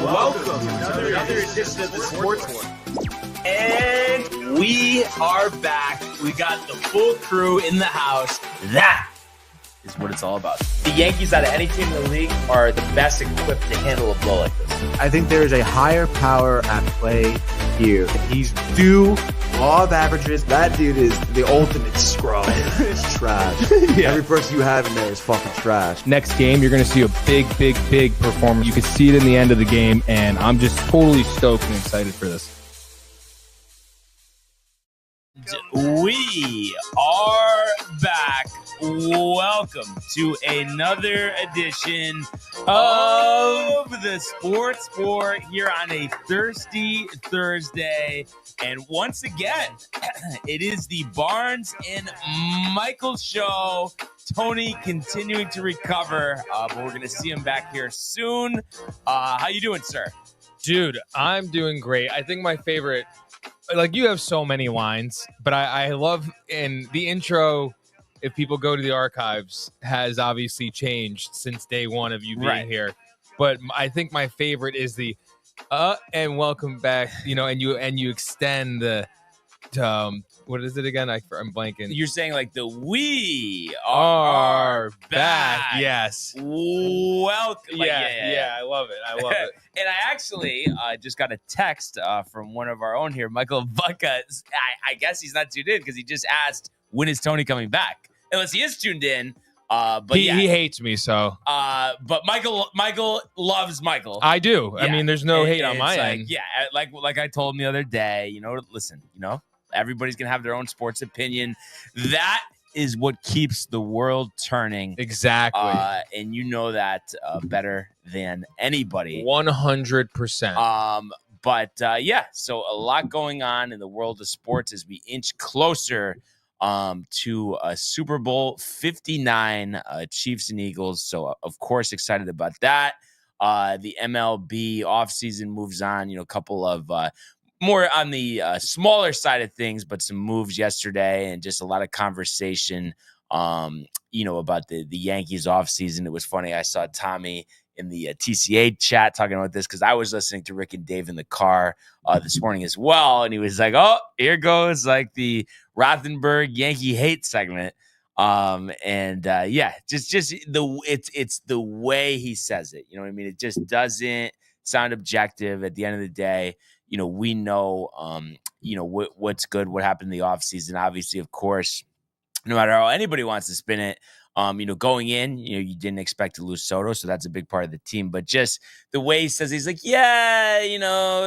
welcome to another edition of the Sports One. And we are back. We got the full crew in the house. That is what it's all about. The Yankees, out of any team in the league, are the best equipped to handle a blow like this. I think there is a higher power at play here. He's due law of averages. That dude is the ultimate scrub. It's trash. Yeah. Every person you have in there is fucking trash. Next game, you're going to see a big performance. You can see it in the end of the game, and I'm just totally stoked and excited for this. We are back. Welcome to another edition of the Sports Sport here on a thirsty Thursday. And once again, it is the Barnes and Michael show. Tony continuing to recover, but we're going to see him back here soon. How you doing, sir? Dude, I'm doing great. I think my favorite, like, you have so many lines, but I love in the intro. If people go to the archives, has obviously changed since day one of you being here. But I think my favorite is the and welcome back, and you extend the what is it again? I'm blanking. You're saying like the we are back. Yes. Welcome. Yeah, I love it. And I actually just got a text from one of our own here, Michael Bucca. I guess he's not tuned in because he just asked, when is Tony coming back? Unless he is tuned in. But he hates me, so. But Michael loves Michael. I do. Yeah. I mean, there's no hate on my end. Yeah, like I told him the other day, listen, everybody's going to have their own sports opinion. That is what keeps the world turning. Exactly. And you know that better than anybody. 100%. But so a lot going on in the world of sports as we inch closer to Super Bowl 59, Chiefs and Eagles. So, of course, excited about that. The MLB offseason moves on, a couple of more on the smaller side of things, but some moves yesterday and just a lot of conversation, about the Yankees offseason. It was funny. I saw Tommy in the TCA chat talking about this because I was listening to Rick and Dave in the car this morning as well. And he was like, oh, here goes like the Rothenberg Yankee hate segment. It's the way he says it. You know what I mean? It just doesn't sound objective. At the end of the day, we know, what's good, what happened in the offseason. Obviously, of course, no matter how anybody wants to spin it, going in, you didn't expect to lose Soto, so that's a big part of the team. But just the way he says, he's like, yeah,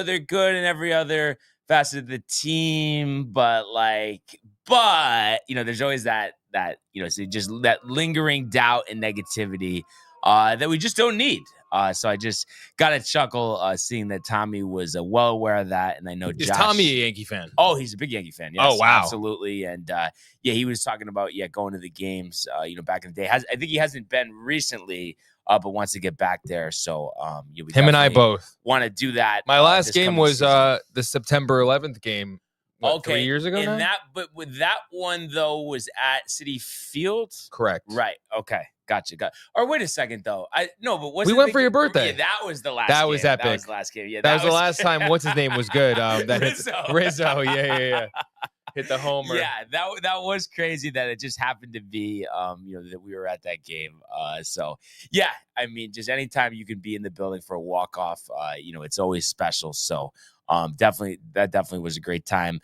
they're good in every other facet of the team, but there's always that so just that lingering doubt and negativity that we just don't need. So I just got a chuckle seeing that Tommy was well aware of that. And I know Is Tommy a Yankee fan? Oh, he's a big Yankee fan. Yes, oh, wow. Absolutely. And he was talking about, going to the games, back in the day. I think he hasn't been recently, but wants to get back there. So him and I both want to do that. My last game was the September 11th game. What, 3 years ago now? But with that one, though, was at Citi Field? Correct. Right. Okay. Gotcha. Or wait a second, though. We went for your birthday. Yeah, that was the last game. Was epic. That was the last game. Yeah, that was the last time. What's his name was good. Rizzo. Rizzo. Yeah. Hit the homer. Yeah, that was crazy that it just happened to be, that we were at that game. I mean, just anytime you can be in the building for a walk-off, it's always special. So, that definitely was a great time.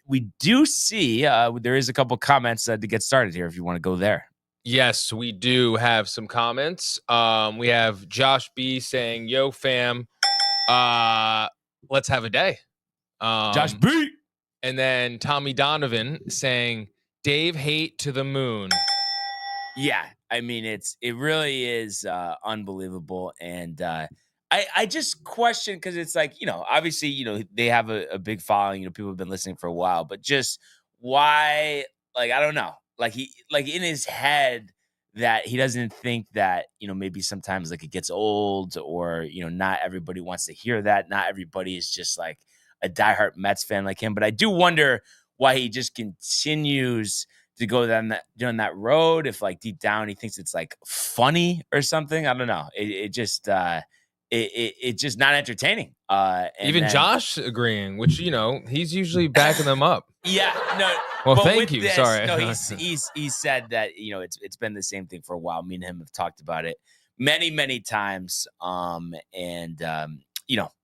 We do see there is a couple comments to get started here if you want to go there. Yes, we do have some comments. We have Josh B saying, yo, fam, let's have a day. Josh B. And then Tommy Donovan saying, Dave hate to the moon. Yeah, I mean, it really is unbelievable. And I just question, because it's like, obviously, they have a big following. People have been listening for a while, but just why, I don't know. He in his head that he doesn't think that, maybe sometimes it gets old or, not everybody wants to hear that. Not everybody is just like a diehard Mets fan like him. But I do wonder why he just continues to go down that road. If deep down he thinks it's funny or something. I don't know. It just it's just not entertaining. Even then, Josh agreeing, which he's usually backing them up. Yeah, no. Well, but thank with you. This, Sorry. No, he said that it's been the same thing for a while. Me and him have talked about it many times.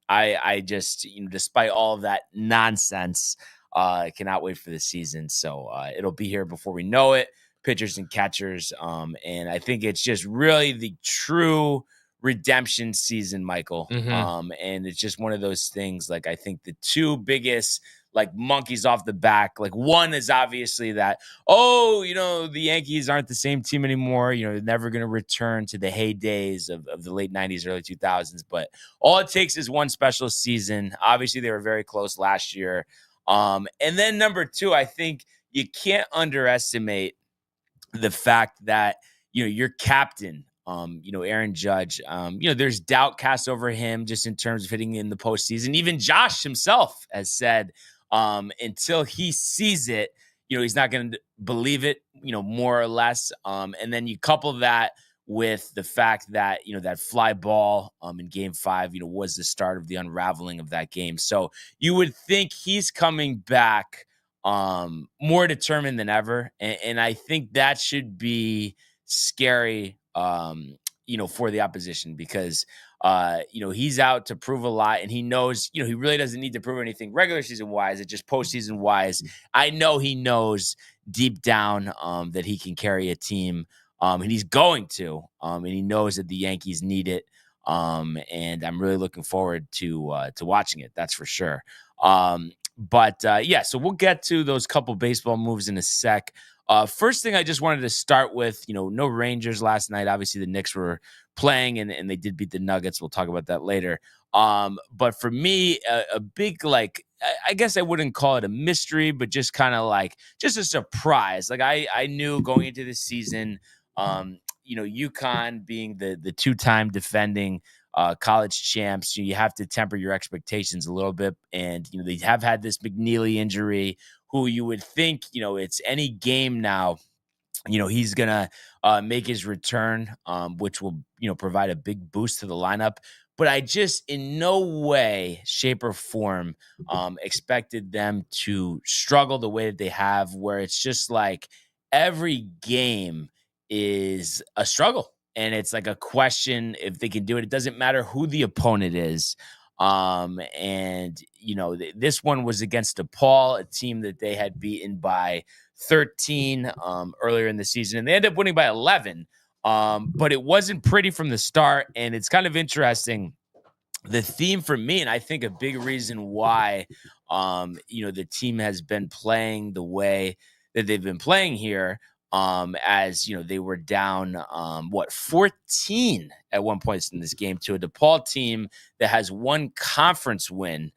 I just despite all of that nonsense, I cannot wait for the season. So it'll be here before we know it. Pitchers and catchers, and I think it's just really the true redemption season, Michael. Mm-hmm. And it's just one of those things. Like I think the two biggest monkeys off the back. Like one is obviously that, the Yankees aren't the same team anymore. They're never going to return to the heydays of the late 90s, early 2000s. But all it takes is one special season. Obviously, they were very close last year. And then number two, I think you can't underestimate the fact that, your captain, Aaron Judge, there's doubt cast over him just in terms of hitting in the postseason. Even Josh himself has said, until he sees it, he's not going to believe it, more or less. And then you couple that with the fact that, that fly ball in game 5, was the start of the unraveling of that game. So you would think he's coming back more determined than ever. And I think that should be scary, for the opposition because, he's out to prove a lot and he knows, he really doesn't need to prove anything regular season wise. It's just postseason wise. I know he knows deep down that he can carry a team and he's going to, and he knows that the Yankees need it. And I'm really looking forward to watching it. That's for sure. So we'll get to those couple baseball moves in a sec. First thing I just wanted to start with, no Rangers last night. Obviously, the Knicks were playing and they did beat the Nuggets. We'll talk about that later. But for me, a big, I guess I wouldn't call it a mystery, but just kind of just a surprise. I knew going into the season, UConn being the two-time defending college champs, you have to temper your expectations a little bit. And, they have had this McNeely injury, who you would think, it's any game now, he's going to make his return, which will, provide a big boost to the lineup. But I just in no way, shape, or form expected them to struggle the way that they have, where it's just every game is a struggle. And it's a question if they can do it. It doesn't matter who the opponent is. This one was against DePaul, a team that they had beaten by 13 earlier in the season. And they ended up winning by 11. But it wasn't pretty from the start. And it's kind of interesting. The theme for me, and I think a big reason why, the team has been playing the way that they've been playing here, as they were down 14 at one point in this game to a DePaul team that has one conference win,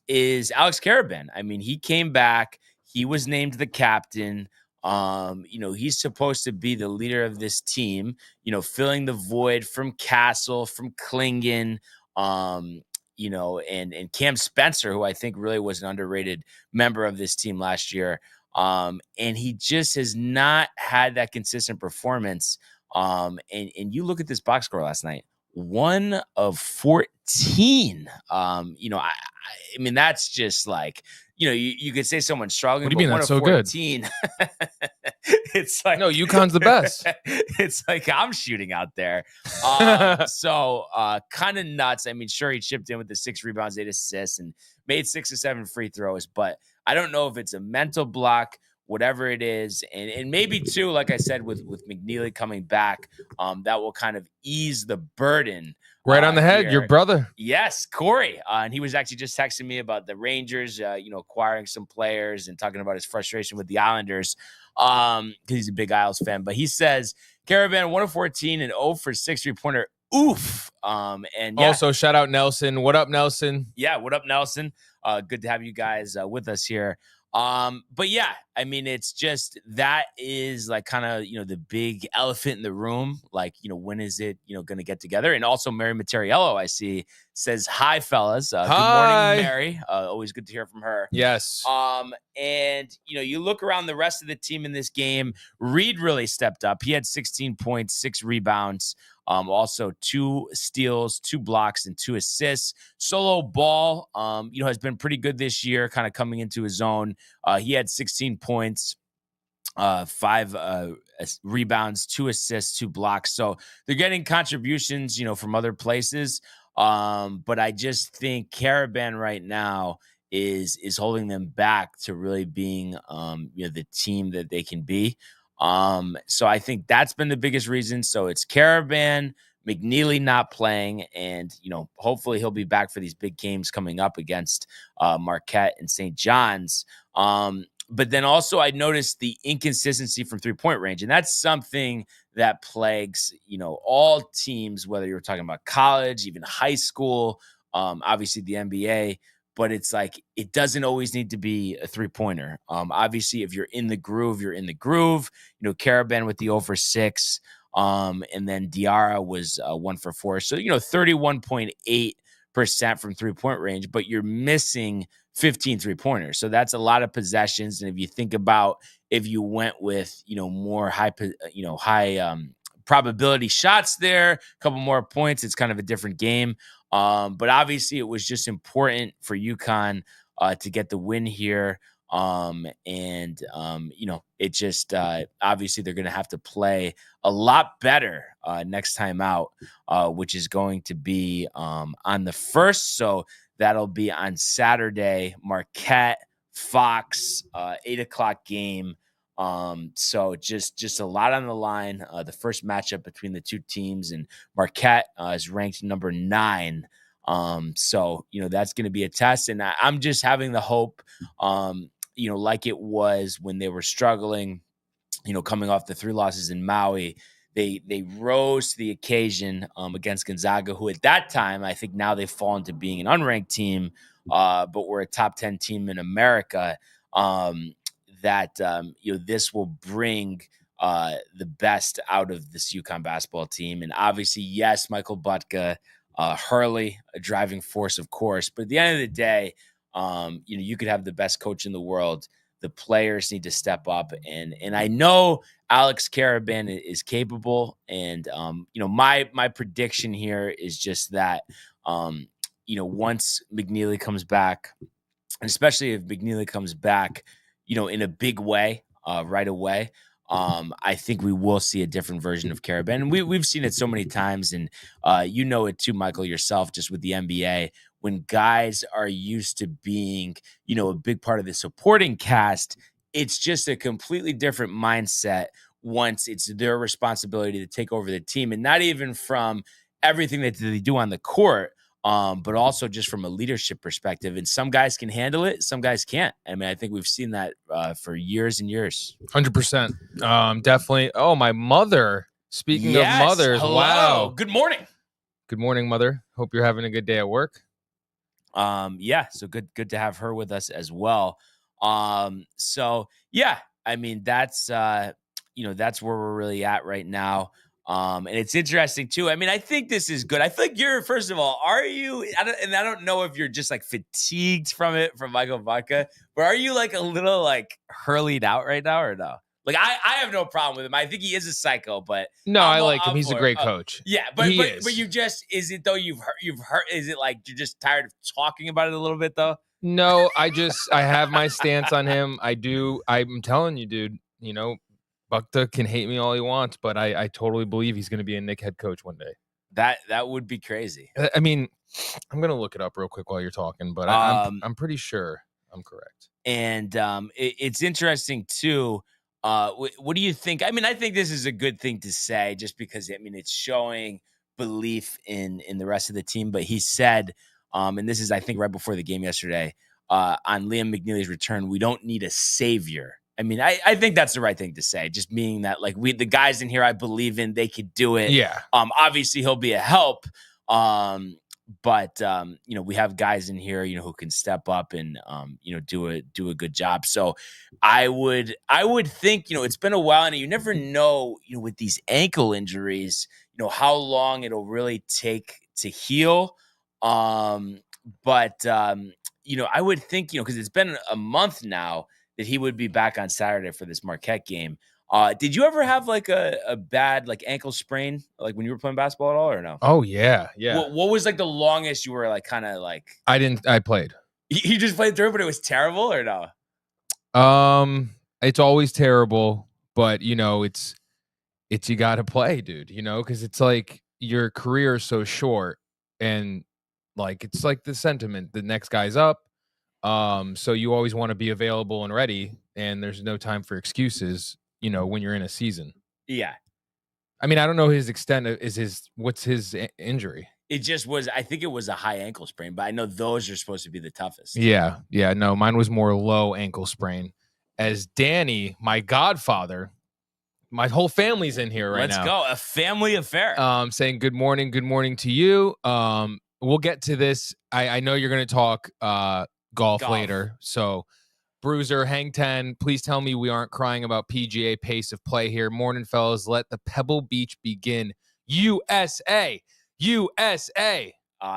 is Alex Karaban. I mean, he came back, he was named the captain. He's supposed to be the leader of this team, filling the void from Castle, from Klingon, and Cam Spencer, who I think really was an underrated member of this team last year. And he just has not had that consistent performance. And you look at this box score last night, 1 of 14. I mean, that's just you could say someone's struggling. What do you mean that's so 14, good? It's no, UConn's the best. It's I'm shooting out there. So kind of nuts. I mean, sure, he chipped in with the 6 rebounds, 8 assists, and made 6 or 7 free throws, but I don't know if it's a mental block, whatever it is. And maybe too, like I said, with McNeely coming back, that will kind of ease the burden. Right on the head, here. Your brother. Yes, Corey. And he was actually just texting me about the Rangers, acquiring some players and talking about his frustration with the Islanders, because he's a big Isles fan. But he says, Caravan, 1 of 14 and 0 for 6 3-pointer. Oof. And yeah. Also, shout out Nelson. What up, Nelson? Yeah, what up, Nelson? Good to have you guys with us here. But yeah, I mean, it's just that is like kind of, the big elephant in the room. Like, when is it, going to get together? And also Mary Materiello, I see, says, hi, fellas. Good morning, Mary. Always good to hear from her. Yes. And, you look around the rest of the team in this game. Reed really stepped up. He had 16 points, 6 rebounds. Also 2 steals, 2 blocks, and 2 assists. Solo Ball, has been pretty good this year, kind of coming into his own. He had 16 points, 5 rebounds, 2 assists, 2 blocks. So they're getting contributions, from other places. But I just think Caravan right now is holding them back to really being, the team that they can be. So I think that's been the biggest reason. So it's Caravan, McNeely not playing, and hopefully he'll be back for these big games coming up against Marquette and St. John's. But then also I noticed the inconsistency from 3-point range, and that's something that plagues all teams, whether you're talking about college, even high school, obviously the NBA. But it's like, it doesn't always need to be a 3-pointer. Obviously, if you're in the groove, you're in the groove. Caravan with the 0 for 6. And then Diarra was 1 for 4. So, 31.8% from 3-point range, but you're missing 15 3-pointers. So that's a lot of possessions. And if you think about if you went with, more high probability shots there, a couple more points, it's kind of a different game. But obviously it was just important for UConn to get the win here. It just obviously they're going to have to play a lot better next time out, which is going to be on the 1st. So that'll be on Saturday, Marquette, Fox, 8:00 game. So just a lot on the line. The first matchup between the two teams, and Marquette is ranked number 9. So that's going to be a test, and I'm just having the hope, like it was when they were struggling, coming off the 3 losses in Maui. They rose to the occasion against Gonzaga, who at that time, I think now they've fallen to being an unranked team, but we're a top 10 team in America. This will bring the best out of this UConn basketball team. And obviously, yes, Michael Butka, Hurley, a driving force, of course. But at the end of the day, you could have the best coach in the world. The players need to step up. And I know Alex Caravan is capable. And, my prediction here is just that, once McNeely comes back, and especially if McNeely comes back, in a big way, right away, I think we will see a different version of Caravan. And we've seen it so many times, and it too, Michael, yourself, just with the NBA, when guys are used to being, a big part of the supporting cast, it's just a completely different mindset once it's their responsibility to take over the team, and not even from everything that they do on the court, but also just from a leadership perspective. And some guys can handle it, some guys can't. I mean, I think we've seen that for years and years. 100%. Definitely. Oh, my mother. Speaking of mothers, hello. Wow. Good morning. Good morning, mother. Hope you're having a good day at work. So good to have her with us as well. I mean, that's that's where we're really at right now. And it's interesting too. I mean, I think this is good. I think first of all, are you, I don't know if you're just like fatigued from Michael Butka, but are you like a little like hurlied out right now or no? Like I have no problem with him. I think he is a psycho, but no, I like him. He's a great coach. Yeah, but you just, is it though? You've heard, is it like you're just tired of talking about it a little bit though? No, I have my stance on him. I'm telling you, dude, Butka can hate me all he wants, but I totally believe he's going to be a Knick head coach one day. That would be crazy. I mean, I'm going to look it up real quick while you're talking, but I'm pretty sure I'm correct. And it's interesting too. What do you think? I mean, I think this is a good thing to say just because, I mean, it's showing belief in the rest of the team. But he said, and this is, I think, right before the game yesterday, on Liam McNeely's return, we don't need a savior. I mean, I think that's the right thing to say, just meaning that, like, the guys in here I believe in, they could do it. Yeah. Obviously, he'll be a help. But we have guys in here, who can step up and do a good job. So I would think, it's been a while, and you never know, with these ankle injuries, how long it'll really take to heal. But I would think, because it's been a month now, that he would be back on Saturday for this Marquette game. Did you ever have like a bad like ankle sprain, like when you were playing basketball at all, or no? Oh yeah. What was like the longest you were like kind of like? I played. You just played through, but it was terrible, or no? It's always terrible, but it's you got to play, dude. Because it's like your career is so short, and like it's like the sentiment, the next guy's up. So you always want to be available and ready, and there's no time for excuses, when you're in a season. Yeah. I mean, I don't know his extent what's his injury. It just was, I think it was a high ankle sprain, but I know those are supposed to be the toughest. Yeah. No, mine was more low ankle sprain. As Danny, my godfather, my whole family's in here right now. Let's go. A family affair. Saying good morning to you. We'll get to this. I know you're going to talk golf later. So, Bruiser, hang 10. Please tell me we aren't crying about PGA pace of play here. Morning, fellas. Let the Pebble Beach begin. USA.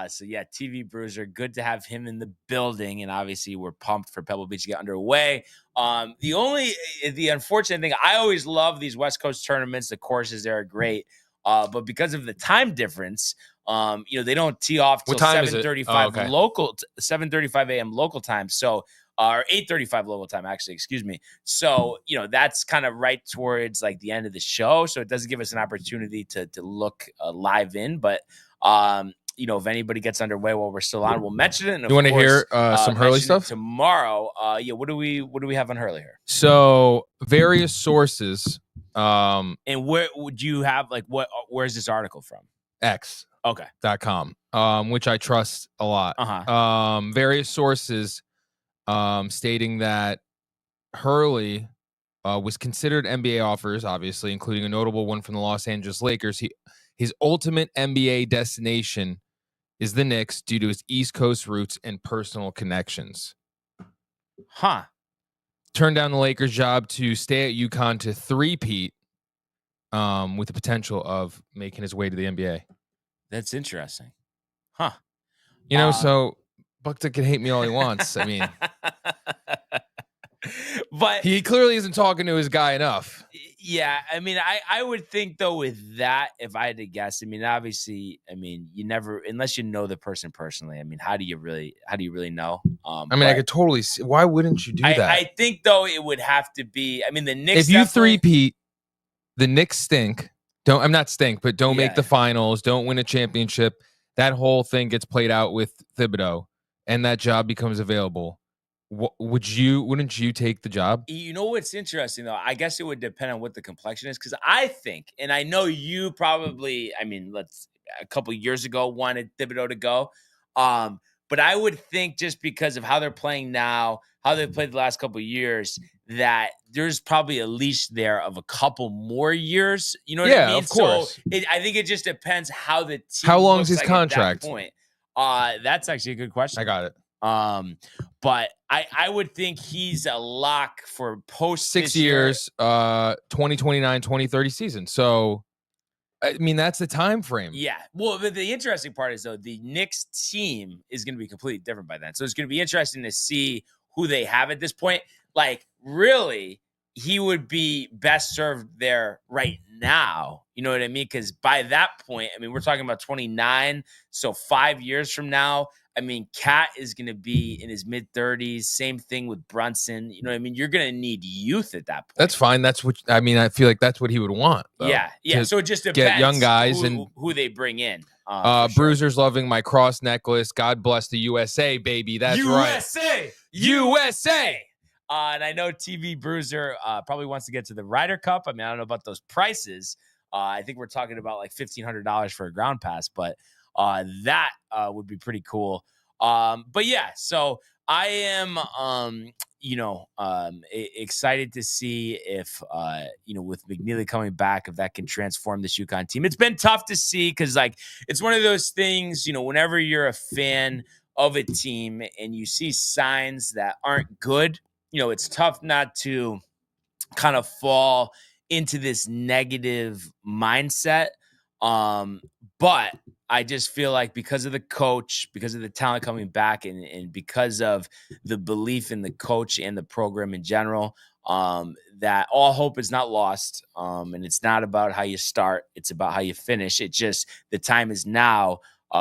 So yeah, TV Bruiser, good to have him in the building, and obviously we're pumped for Pebble Beach to get underway. The unfortunate thing, I always love these West Coast tournaments. The courses there are great, but because of the time difference, they don't tee off till 7:35 local, 7:35 a.m. local time. So, or 8:35 local time, actually. Excuse me. So, that's kind of right towards like the end of the show. So it doesn't give us an opportunity to look live in, but. If anybody gets underway while we're still on, we'll mention it. And you want to hear some Hurley stuff tomorrow? What do we have on Hurley here? So various sources. And where would you have where's this article from? X. Okay. .com, which I trust a lot. Various sources stating that Hurley was considered NBA offers, obviously, including a notable one from the Los Angeles Lakers. His ultimate NBA destination is the Knicks due to his East Coast roots and personal connections. Turned down the Lakers job to stay at UConn to three-peat with the potential of making his way to the NBA. That's interesting. So Buckton can hate me all he wants. I mean, but he clearly isn't talking to his guy enough. Yeah, I mean, I would think though with that, if I had to guess, I mean, obviously, you never, unless you know the person personally. I mean, how do you really know? I could totally see. Why wouldn't you do that? I think though it would have to be. I mean, the Knicks. If you three-peat, the Knicks stink. Don't make the finals. Don't win a championship. That whole thing gets played out with Thibodeau, and that job becomes available. Wouldn't you take the job? You know what's interesting though? I guess it would depend on what the complexion is, because I think, and I know you probably, a couple of years ago wanted Thibodeau to go, but I would think just because of how they're playing now, how they've played the last couple of years, that there's probably a leash there of a couple more years. You know what I mean? Of course. So I think it just depends how the team. How long is his contract? At that point. That's actually a good question. I got it. But I would think he's a lock for post 6 years, 2029, 2030 season. So, I mean, that's the time frame. Yeah. Well, the interesting part is, though, the Knicks team is going to be completely different by then. So it's going to be interesting to see who they have at this point. Like, really, he would be best served there right now. You know what I mean? Because by that point, we're talking about 29. So 5 years from now, Cat is going to be in his mid-30s. Same thing with Brunson. You know what I mean? You're going to need youth at that point. That's fine. That's what I feel like that's what he would want. Though, yeah. So it just depends. Get young guys who they bring in. Bruiser's loving my cross necklace. God bless the USA, baby. That's right. USA. And I know TV Bruiser probably wants to get to the Ryder Cup. I don't know about those prices. I think we're talking about like $1,500 for a ground pass, but that would be pretty cool. But yeah, so I am, excited to see if, with McNeely coming back, if that can transform this Uconn team. It's been tough to see because, like, it's one of those things, whenever you're a fan of a team and you see signs that aren't good, it's tough not to kind of fall into this negative mindset. But I just feel like because of the coach, because of the talent coming back, and because of the belief in the coach and the program in general, that all hope is not lost. And it's not about how you start, it's about how you finish. It just, the time is now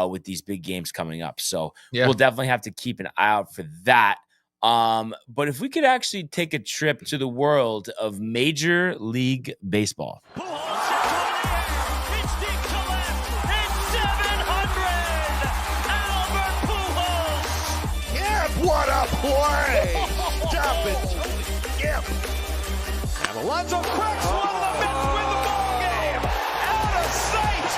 with these big games coming up. So we'll definitely have to keep an eye out for that. But if we could actually take a trip to the world of Major League Baseball. What a play! Stop it! Yep. And Alonso cracks one. The Mets win the ball game. Out of sight.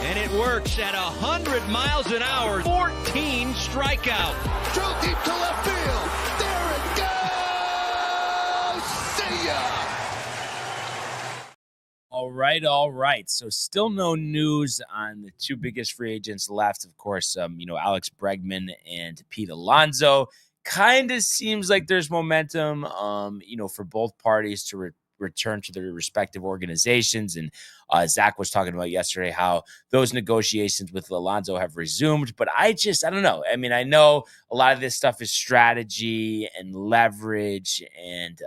And it works at 100 miles an hour. 14 strikeouts. Drove deep to left field. There it goes. See ya. All right. So still no news on the two biggest free agents left. Of course, Alex Bregman and Pete Alonso. Kind of seems like there's momentum, for both parties to return to their respective organizations. And Zach was talking about yesterday how those negotiations with Alonso have resumed. But I don't know. I mean, I know a lot of this stuff is strategy and leverage and,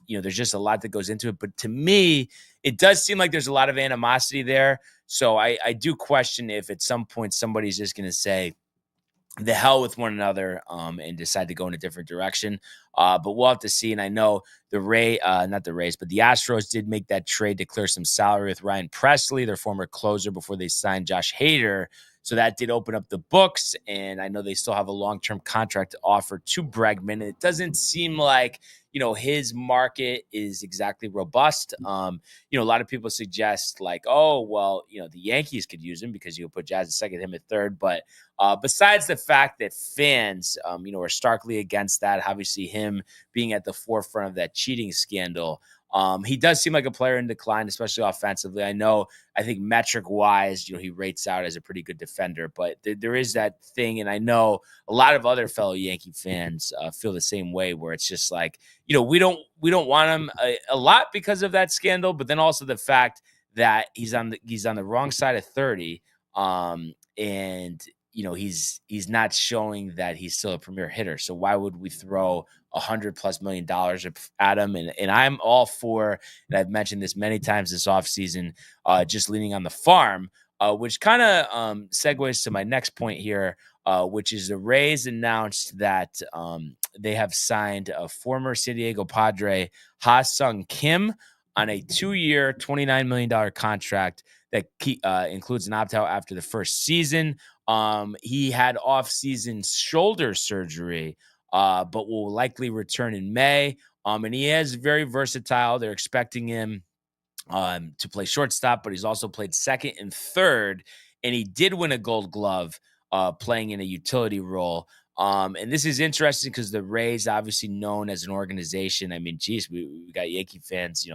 there's just a lot that goes into it. But to me, it does seem like there's a lot of animosity there. So I do question if at some point somebody's just going to say the hell with one another and decide to go in a different direction. But we'll have to see. And I know the Astros did make that trade to clear some salary with Ryan Presley, their former closer, before they signed Josh Hader. So that did open up the books. And I know they still have a long-term contract to offer to Bregman. It doesn't seem like, his market is exactly robust. A lot of people suggest like, oh, well, the Yankees could use him because you would put Jazz at second, him at third. But besides the fact that fans, are starkly against that, obviously him being at the forefront of that cheating scandal, he does seem like a player in decline, especially offensively. I think metric wise, he rates out as a pretty good defender, but there is that thing. And I know a lot of other fellow Yankee fans feel the same way, where it's just like, we don't want him a lot because of that scandal, but then also the fact that he's on the wrong side of 30. And he's not showing that he's still a premier hitter. So why would we throw $100+ million at him? And I'm all for, and I've mentioned this many times this offseason, just leaning on the farm, which kind of segues to my next point here, which is the Rays announced that they have signed a former San Diego Padre, Ha-Sung Kim, on a 2-year, $29 million contract that includes an opt-out after the first season. He had off-season shoulder surgery, but will likely return in May. And he is very versatile. They're expecting him to play shortstop, but he's also played second and third. And he did win a Gold Glove playing in a utility role. And this is interesting because the Rays, obviously known as an organization. I mean, geez, we got Yankee fans,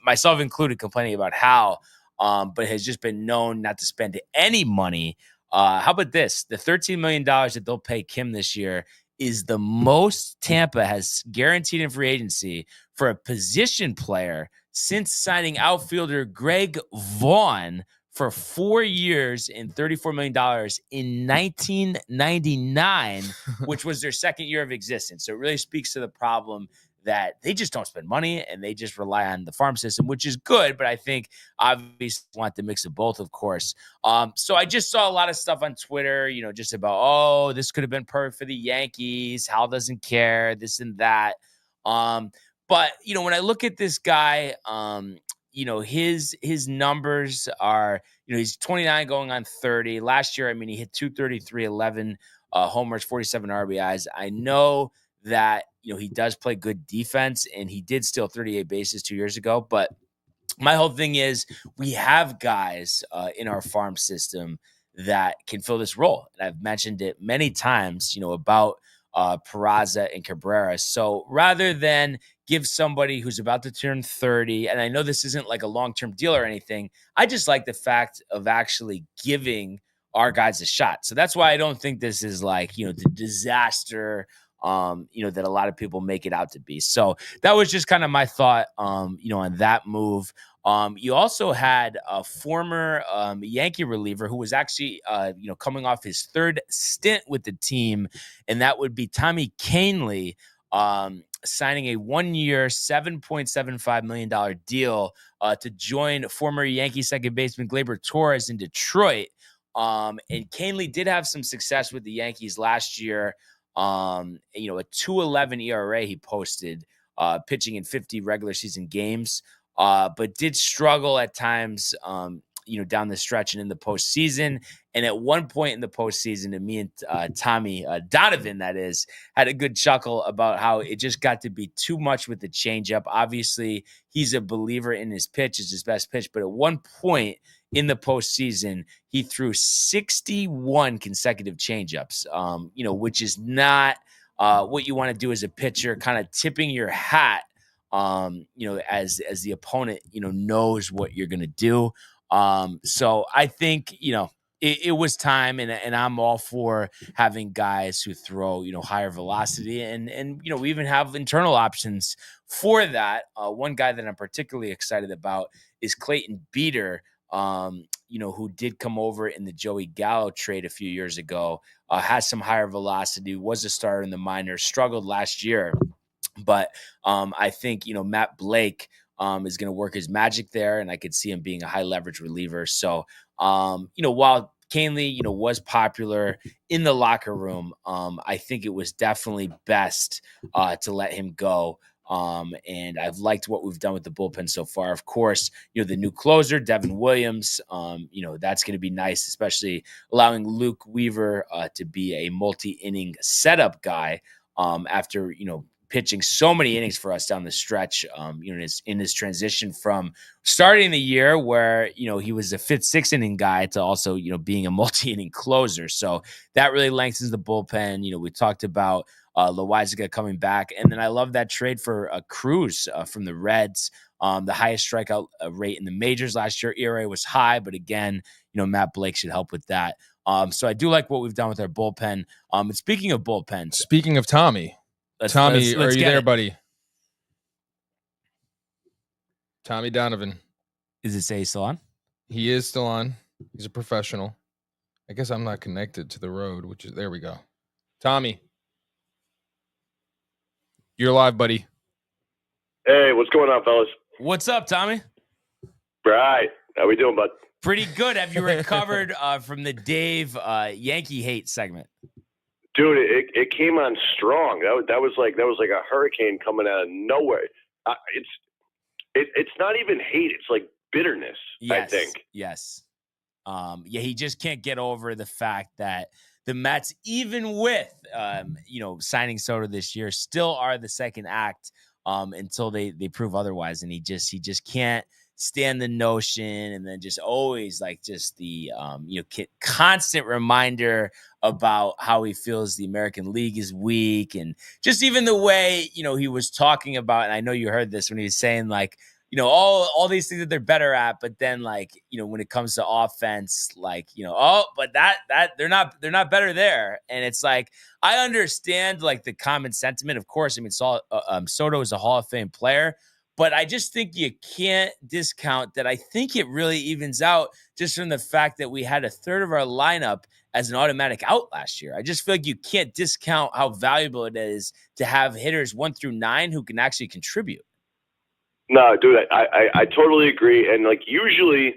myself included, complaining about how, but has just been known not to spend any money. How about this? The $13 million that they'll pay Kim this year is the most Tampa has guaranteed in free agency for a position player since signing outfielder Greg Vaughn for 4 years and $34 million in 1999, which was their second year of existence. So it really speaks to the problem that they just don't spend money and they just rely on the farm system, which is good. But I think obviously want the mix of both, of course. So I just saw a lot of stuff on Twitter, just about, oh, this could have been perfect for the Yankees. Hal doesn't care, this and that. But, when I look at this guy, his numbers are, he's 29 going on 30. Last year, he hit 233, 11 homers, 47 RBIs. I know that, he does play good defense, and he did steal 38 bases 2 years ago. But my whole thing is we have guys in our farm system that can fill this role. And I've mentioned it many times, about Peraza and Cabrera. So rather than give somebody who's about to turn 30, and I know this isn't like a long-term deal or anything, I just like the fact of actually giving our guys a shot. So that's why I don't think this is like, the disaster, that a lot of people make it out to be. So that was just kind of my thought, on that move. You also had a former Yankee reliever who was actually, coming off his third stint with the team, and that would be Tommy Kahnle, signing a 1-year, $7.75 million deal to join former Yankee second baseman Gleyber Torres in Detroit. And Kahnle did have some success with the Yankees last year. A 2.11 ERA he posted, pitching in 50 regular season games, but did struggle at times, down the stretch and in the postseason. And at one point in the postseason, and me and Tommy Donovan, that is, had a good chuckle about how it just got to be too much with the changeup. Obviously, he's a believer in his pitch, it's his best pitch. But at one point in the postseason, he threw 61 consecutive changeups, which is not what you want to do as a pitcher, kind of tipping your hat, as the opponent, knows what you're going to do. So I think, it was time, and I'm all for having guys who throw, higher velocity, and we even have internal options for that. One guy that I'm particularly excited about is Clayton Beeter, who did come over in the Joey Gallo trade a few years ago, has some higher velocity, was a starter in the minors, struggled last year. But I think, Matt Blake is going to work his magic there, and I could see him being a high leverage reliever. So, while Kahnle, was popular in the locker room, I think it was definitely best to let him go. And I've liked what we've done with the bullpen so far. Of course, the new closer, Devin Williams, that's going to be nice, especially allowing Luke Weaver to be a multi-inning setup guy after, pitching so many innings for us down the stretch, in his transition from starting the year where, he was a fifth, sixth inning guy to also, being a multi-inning closer. So that really lengthens the bullpen. We talked about Loaizaga coming back. And then I love that trade for Cruz from the Reds, the highest strikeout rate in the majors last year. ERA was high, but again, Matt Blake should help with that. So I do like what we've done with our bullpen. And speaking of bullpens. Speaking of Tommy, are you there, buddy? Tommy Donovan. Is it say he's still on? He is still on. He's a professional. I guess I'm not connected to the road, which is, there we go. Tommy, you're live, buddy. Hey, what's going on, fellas? What's up, Tommy? Right. How we doing, bud? Pretty good. Have you recovered from the Dave Yankee hate segment? Dude, it came on strong. That was like a hurricane coming out of nowhere. It's not even hate. It's like bitterness. Yes, I think. Yes. He just can't get over the fact that the Mets, even with signing Soto this year, still are the second act until they prove otherwise, and he just can't stand the notion, and then just always like just the constant reminder about how he feels the American League is weak, and just even the way he was talking about, and I know you heard this when he was saying like all these things that they're better at, but then like when it comes to offense, like but that they're not better there, and it's like I understand like the common sentiment, of course. I mean, Soto is a Hall of Fame player. But I just think you can't discount that. I think it really evens out just from the fact that we had a third of our lineup as an automatic out last year. I just feel like you can't discount how valuable it is to have hitters 1 through 9 who can actually contribute. No, dude, I totally agree. And like usually,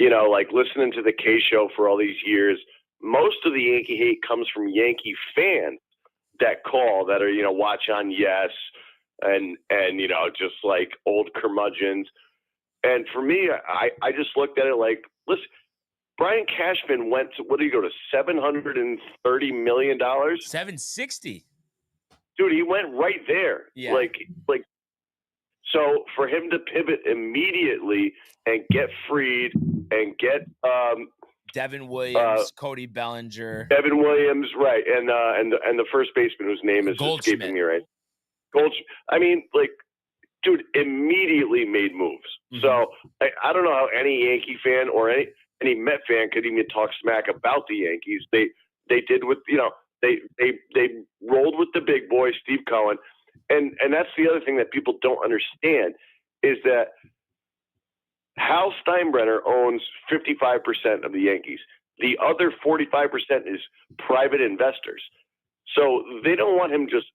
like listening to the K Show for all these years, most of the Yankee hate comes from Yankee fans that call that are, watch on Yes. And just like old curmudgeons. And for me, I just looked at it like, listen, Brian Cashman went to, what did he go to, $730 million? 760. Dude, he went right there. Yeah. Like, so for him to pivot immediately and get freed and get Devin Williams, Cody Bellinger, Devin Williams, right, and the first baseman whose name is escaping me right. Goldschmidt. I mean, like, dude, immediately made moves. Mm-hmm. So I don't know how any Yankee fan or any Met fan could even talk smack about the Yankees. They did with they rolled with the big boy, Steve Cohen, and that's the other thing that people don't understand is that Hal Steinbrenner owns 55% of the Yankees. The other 45% is private investors. So they don't want him just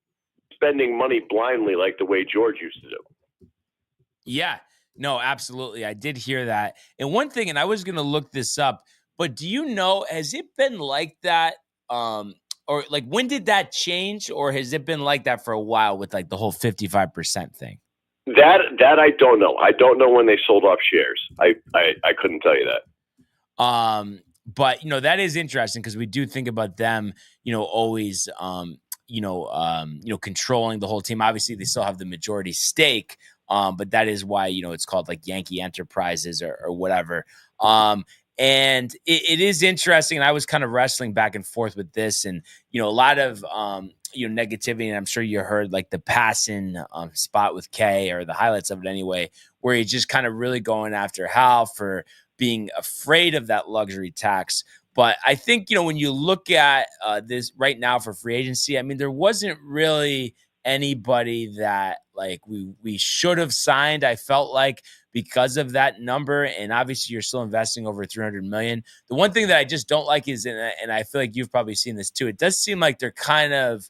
spending money blindly like the way George used to do. Yeah, no, absolutely. I did hear that. And one thing, and I was going to look this up, but do you know, has it been like that? Or like, when did that change? Or has it been like that for a while with like the whole 55% thing? That I don't know. I don't know when they sold off shares. I couldn't tell you that. But that is interesting because we do think about them, always, controlling the whole team. Obviously, they still have the majority stake, but that is why it's called like Yankee Enterprises or whatever. And it is interesting. And I was kind of wrestling back and forth with this, and a lot of negativity. And I'm sure you heard like the passing spot with Kay, or the highlights of it anyway, where he's just kind of really going after Hal for being afraid of that luxury tax. But I think, when you look at this right now for free agency, I mean, there wasn't really anybody that like we should have signed, I felt like, because of that number. And obviously you're still investing over $300 million. The one thing that I just don't like is, and I feel like you've probably seen this too, it does seem like they're kind of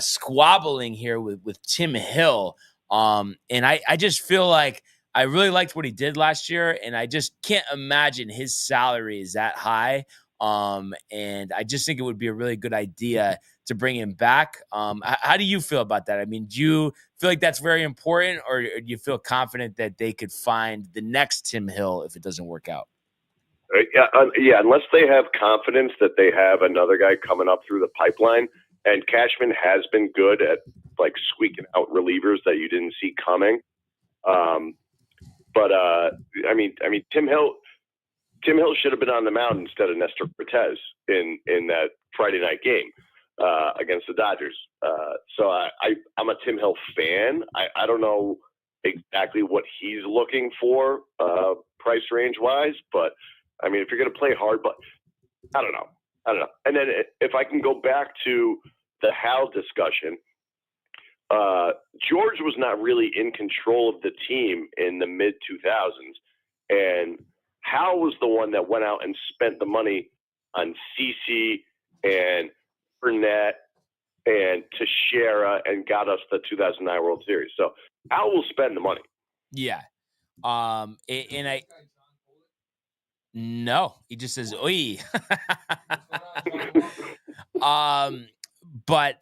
squabbling here with Tim Hill. And I just feel like I really liked what he did last year, and I just can't imagine his salary is that high. And I just think it would be a really good idea to bring him back. How do you feel about that? I mean, do you feel like that's very important, or do you feel confident that they could find the next Tim Hill if it doesn't work out? Yeah, unless they have confidence that they have another guy coming up through the pipeline. And Cashman has been good at like squeaking out relievers that you didn't see coming. But I mean, Tim Hill should have been on the mound instead of Nestor Cortez in that Friday night game against the Dodgers. So I'm a Tim Hill fan. I don't know exactly what he's looking for price range wise, but I mean, if you're going to play hard, but I don't know. And then if I can go back to the Hal discussion, George was not really in control of the team in the mid 2000s, and Hal was the one that went out and spent the money on CeCe and Burnett and Teixeira and got us the 2009 World Series. So Hal will spend the money. Yeah. No, he just says, "Oi." But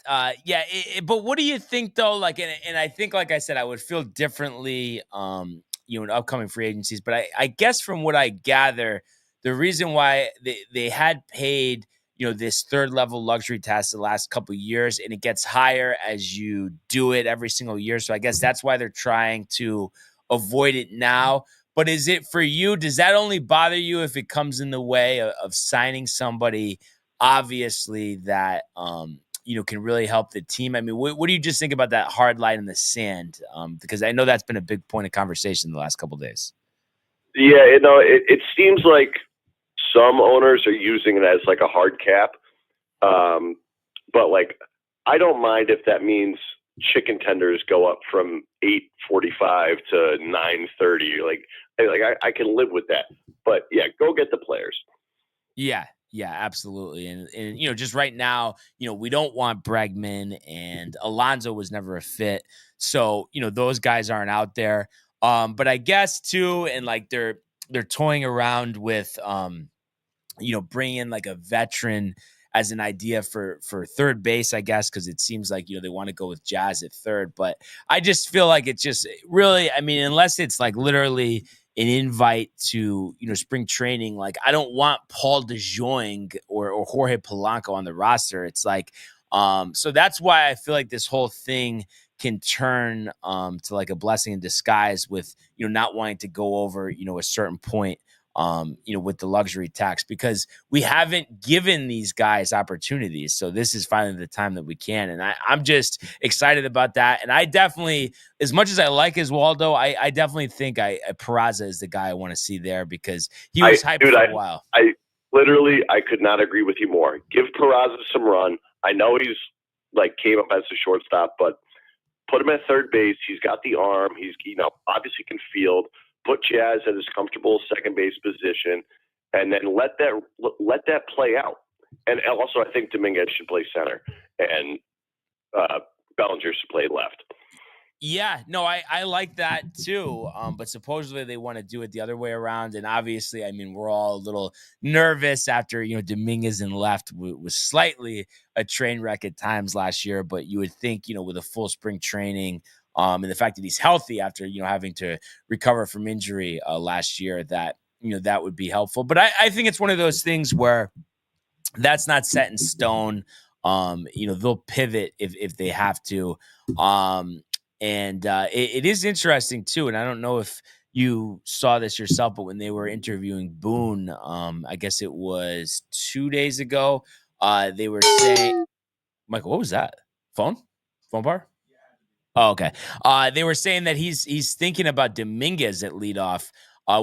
what do you think though? Like, and I think, like I said, I would feel differently, in upcoming free agencies. But I guess from what I gather, the reason why they had paid, this third level luxury tax the last couple of years, and it gets higher as you do it every single year. So I guess that's why they're trying to avoid it now. But is it for you? Does that only bother you if it comes in the way of signing somebody, obviously, that, can really help the team? I mean, what do you just think about that hard line in the sand? Because I know that's been a big point of conversation the last couple of days. Yeah, it seems like some owners are using it as like a hard cap. But like, I don't mind if that means chicken tenders go up from $8.45 to $9.30. Like I can live with that. But yeah, go get the players. Yeah, absolutely. And just right now, we don't want Bregman, and Alonso was never a fit. So, those guys aren't out there. But I guess too, and like they're toying around with, bringing in like a veteran as an idea for third base, I guess, because it seems like, they want to go with Jazz at third. But I just feel like it's just really, I mean, unless it's like literally an invite to, spring training, like I don't want Paul DeJong or Jorge Polanco on the roster. It's like, so that's why I feel like this whole thing can turn to like a blessing in disguise with, not wanting to go over, a certain point with the luxury tax, because we haven't given these guys opportunities. So this is finally the time that we can. And I'm just excited about that. And I definitely, as much as I like Oswaldo, I definitely think Peraza is the guy I want to see there, because he was hyped for a while. I could not agree with you more. Give Peraza some run. I know he's came up as a shortstop, but put him at third base. He's got the arm. He's obviously can field. Put Jazz at his comfortable second base position, and then let that play out. And also, I think Dominguez should play center, and Bellinger should play left. Yeah, no, I like that too. But supposedly they want to do it the other way around. And obviously, I mean, we're all a little nervous after, Dominguez in left was slightly a train wreck at times last year. But you would think, with a full spring training, and the fact that he's healthy after, having to recover from injury last year, that, that would be helpful. But I think it's one of those things where that's not set in stone. They'll pivot if they have to. And it is interesting too. And I don't know if you saw this yourself, but when they were interviewing Boone, I guess it was 2 days ago, they were saying, Michael, what was that? Phone bar? Oh, okay. They were saying that he's thinking about Dominguez at leadoff,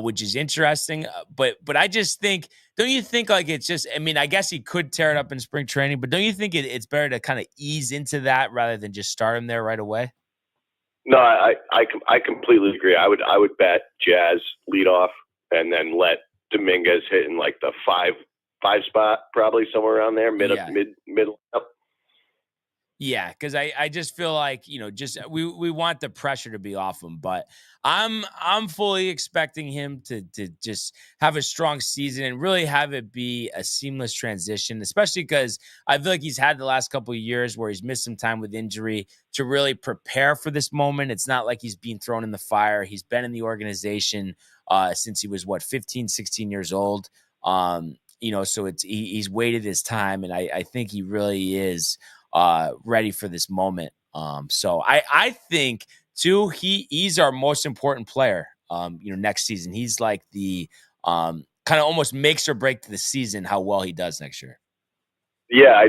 which is interesting. But I just think, don't you think it's just, I mean, I guess he could tear it up in spring training, but don't you think it's better to kind of ease into that rather than just start him there right away? No, I completely agree. I would bet Jazz lead off and then let Dominguez hit in the five spot, probably somewhere around there, middle up. Yeah, because I just feel like, we want the pressure to be off him, but I'm fully expecting him to just have a strong season and really have it be a seamless transition, especially because I feel like he's had the last couple of years where he's missed some time with injury to really prepare for this moment. It's not like he's being thrown in the fire. He's been in the organization since he was 15, 16 years old. So he's waited his time, and I think he really is ready for this moment. So I think too, he's our most important player, next season. He's like the kind of almost makes or break the season how well he does next year. Yeah,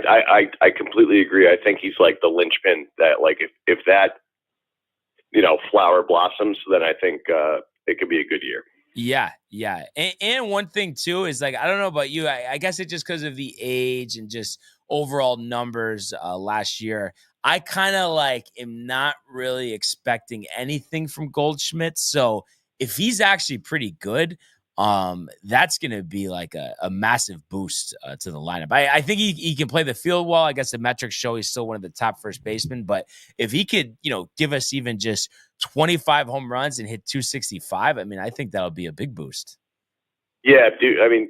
I completely agree. I think he's like the linchpin that if that, flower blossoms, then I think it could be a good year. Yeah. And one thing too is I don't know about you. I guess it's just because of the age and just overall numbers last year. I kind of am not really expecting anything from Goldschmidt. So if he's actually pretty good, that's going to be a massive boost to the lineup. I think he can play the field well. I guess the metrics show he's still one of the top first basemen, but if he could, give us even just 25 home runs and hit 265, I mean, I think that'll be a big boost. Yeah, dude. I mean,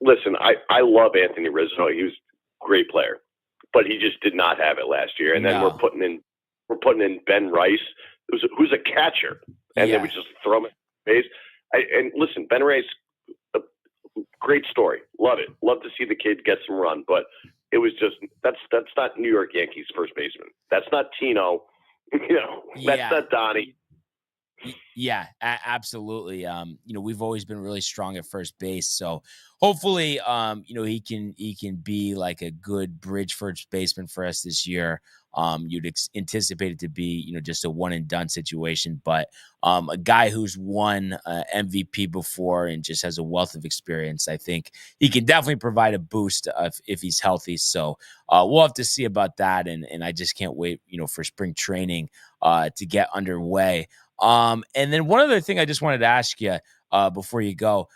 listen, I love Anthony Rizzo. He was a great player, but he just did not have it last year. And then we're putting in Ben Rice, who's a catcher, and then we just throw him in base. And listen, Ben Rice, a great story. Love it. Love to see the kid get some run, but it was just that's not New York Yankees first baseman. That's not Tino. That's not Donnie. Yeah, absolutely. We've always been really strong at first base, so hopefully, he can be a good bridge first baseman for us this year. You'd anticipate it to be, just a one and done situation, but a guy who's won MVP before and just has a wealth of experience. I think he can definitely provide a boost if he's healthy. So we'll have to see about that, and I just can't wait, for spring training to get underway. And then one other thing I just wanted to ask you before you go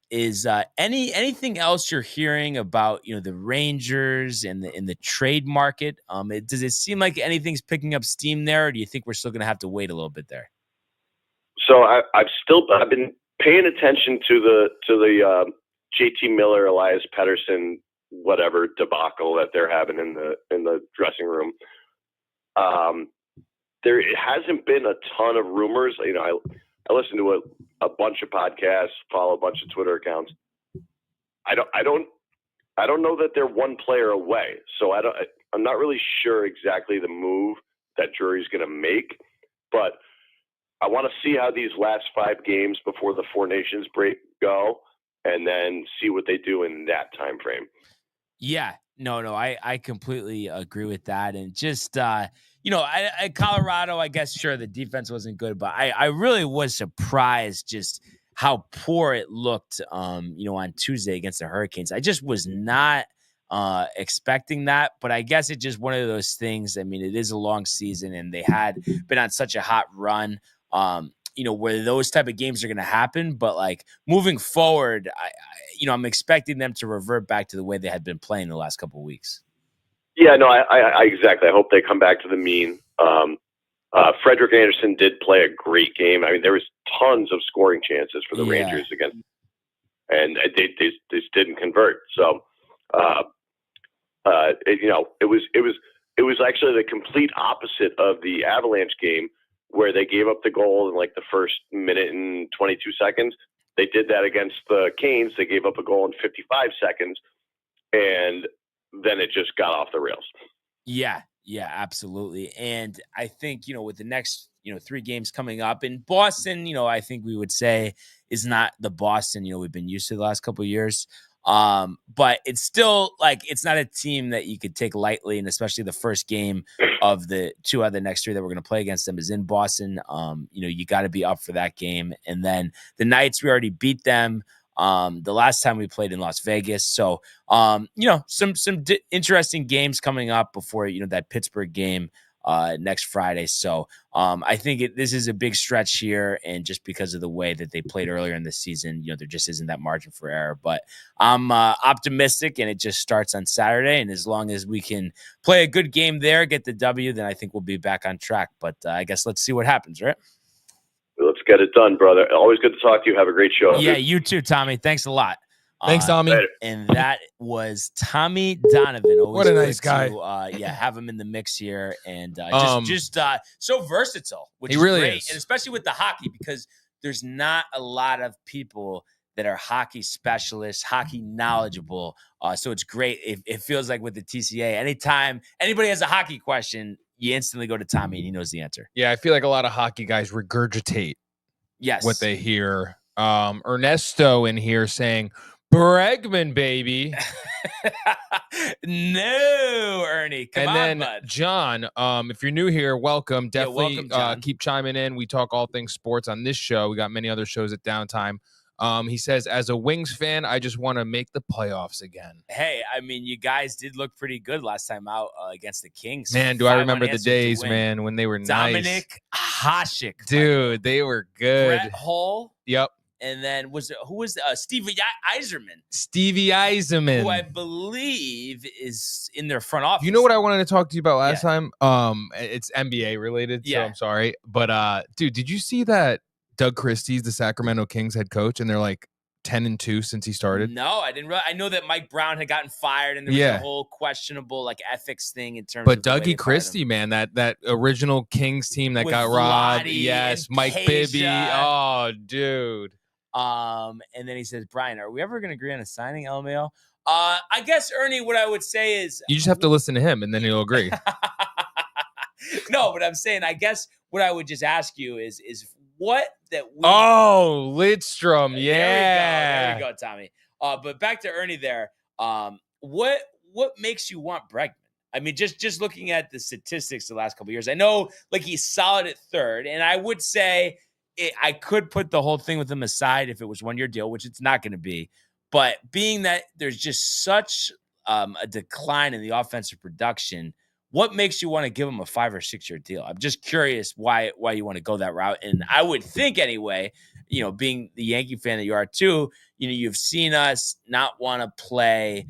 is anything else you're hearing about the Rangers and the trade market? Does it seem like anything's picking up steam there, or do you think we're still going to have to wait a little bit there? So I've been paying attention to the JT Miller, Elias Pettersson, whatever debacle that they're having in the dressing room. There hasn't been a ton of rumors. I listen to a bunch of podcasts, follow a bunch of Twitter accounts. I don't know that they're one player away. So I'm not really sure exactly the move that Drury's going to make. But I want to see how these last 5 games before the Four Nations break go, and then see what they do in that time frame. Yeah, no, I completely agree with that. And just, I Colorado, I guess, sure, the defense wasn't good, but I really was surprised just how poor it looked, on Tuesday against the Hurricanes. I just was not expecting that, but I guess it's just one of those things. I mean, it is a long season, and they had been on such a hot run. Where those type of games are going to happen, but like moving forward, I'm expecting them to revert back to the way they had been playing the last couple of weeks. Yeah, no, I exactly. I hope they come back to the mean. Frederick Anderson did play a great game. I mean, there was tons of scoring chances for the Rangers against, and they just didn't convert. So, it was actually the complete opposite of the Avalanche game, where they gave up the goal in like the first minute and 22 seconds. They did that against the Canes. They gave up a goal in 55 seconds, and then it just got off the rails. Yeah, absolutely. And I think, with the next, 3 games coming up in Boston, I think we would say is not the Boston, we've been used to the last couple of years. But it's still it's not a team that you could take lightly, and especially the first game of the 2 out of the next 3 that we're going to play against them is in Boston. You got to be up for that game. And then the Knights, we already beat them the last time we played in Las Vegas. So, some interesting games coming up before, that Pittsburgh game next Friday. So I think this is a big stretch here, and just because of the way that they played earlier in the season, there just isn't that margin for error. But I'm optimistic, and it just starts on Saturday. And as long as we can play a good game there, get the W, then I think we'll be back on track. But I guess let's see what happens, right? Let's get it done, brother. Always good to talk to you. Have a great show. Yeah, you too, Tommy. Thanks a lot. Thanks, Tommy. And that was Tommy Donovan. Always what a nice guy. Have him in the mix here, and just so versatile, which he is really great. is. And especially with the hockey, because there's not a lot of people that are hockey specialists, hockey knowledgeable. So it's great. It feels like with the TCA, anytime anybody has a hockey question, you instantly go to Tommy, and he knows the answer. Yeah, I feel like a lot of hockey guys regurgitate what they hear. Ernesto in here saying, Bregman, baby. No, Ernie. Come on, bud. John, if you're new here, welcome. Definitely welcome, keep chiming in. We talk all things sports on this show. We got many other shows at Downtime. He says, as a Wings fan, I just want to make the playoffs again. Hey, I mean, you guys did look pretty good last time out against the Kings. Man, do I remember the days, man, when they were Dominic nice. Hasek. Dude, they were good. Brett Hull. Yep. And then who was Stevie Yzerman? Stevie Yzerman, who I believe is in their front office. You know what I wanted to talk to you about last time? It's NBA related, so I'm sorry. But dude, did you see that Doug Christie's the Sacramento Kings head coach, and they're like 10-2 since he started? No, I didn't. I know that Mike Brown had gotten fired, and there was a whole questionable ethics thing in terms. But Dougie Christie, man, that original Kings team that got robbed. Yes, Mike Bibby. Oh, dude. And then he says, Brian, are we ever going to agree on a signing, LMAO? I guess, Ernie, what I would say is you just have to listen to him, and then he'll agree. No, but I'm saying, I guess what I would just ask you is what that we. Oh, Lidstrom, yeah. There we go, Tommy. But back to Ernie there. What makes you want Bregman? I mean, just looking at the statistics the last couple of years, I know he's solid at third, and I would say I could put the whole thing with him aside if it was 1-year deal, which it's not going to be. But being that there's just such a decline in the offensive production, what makes you want to give him a 5 or 6 year deal? I'm just curious why you want to go that route. And I would think anyway, being the Yankee fan that you are too, you've seen us not want to play,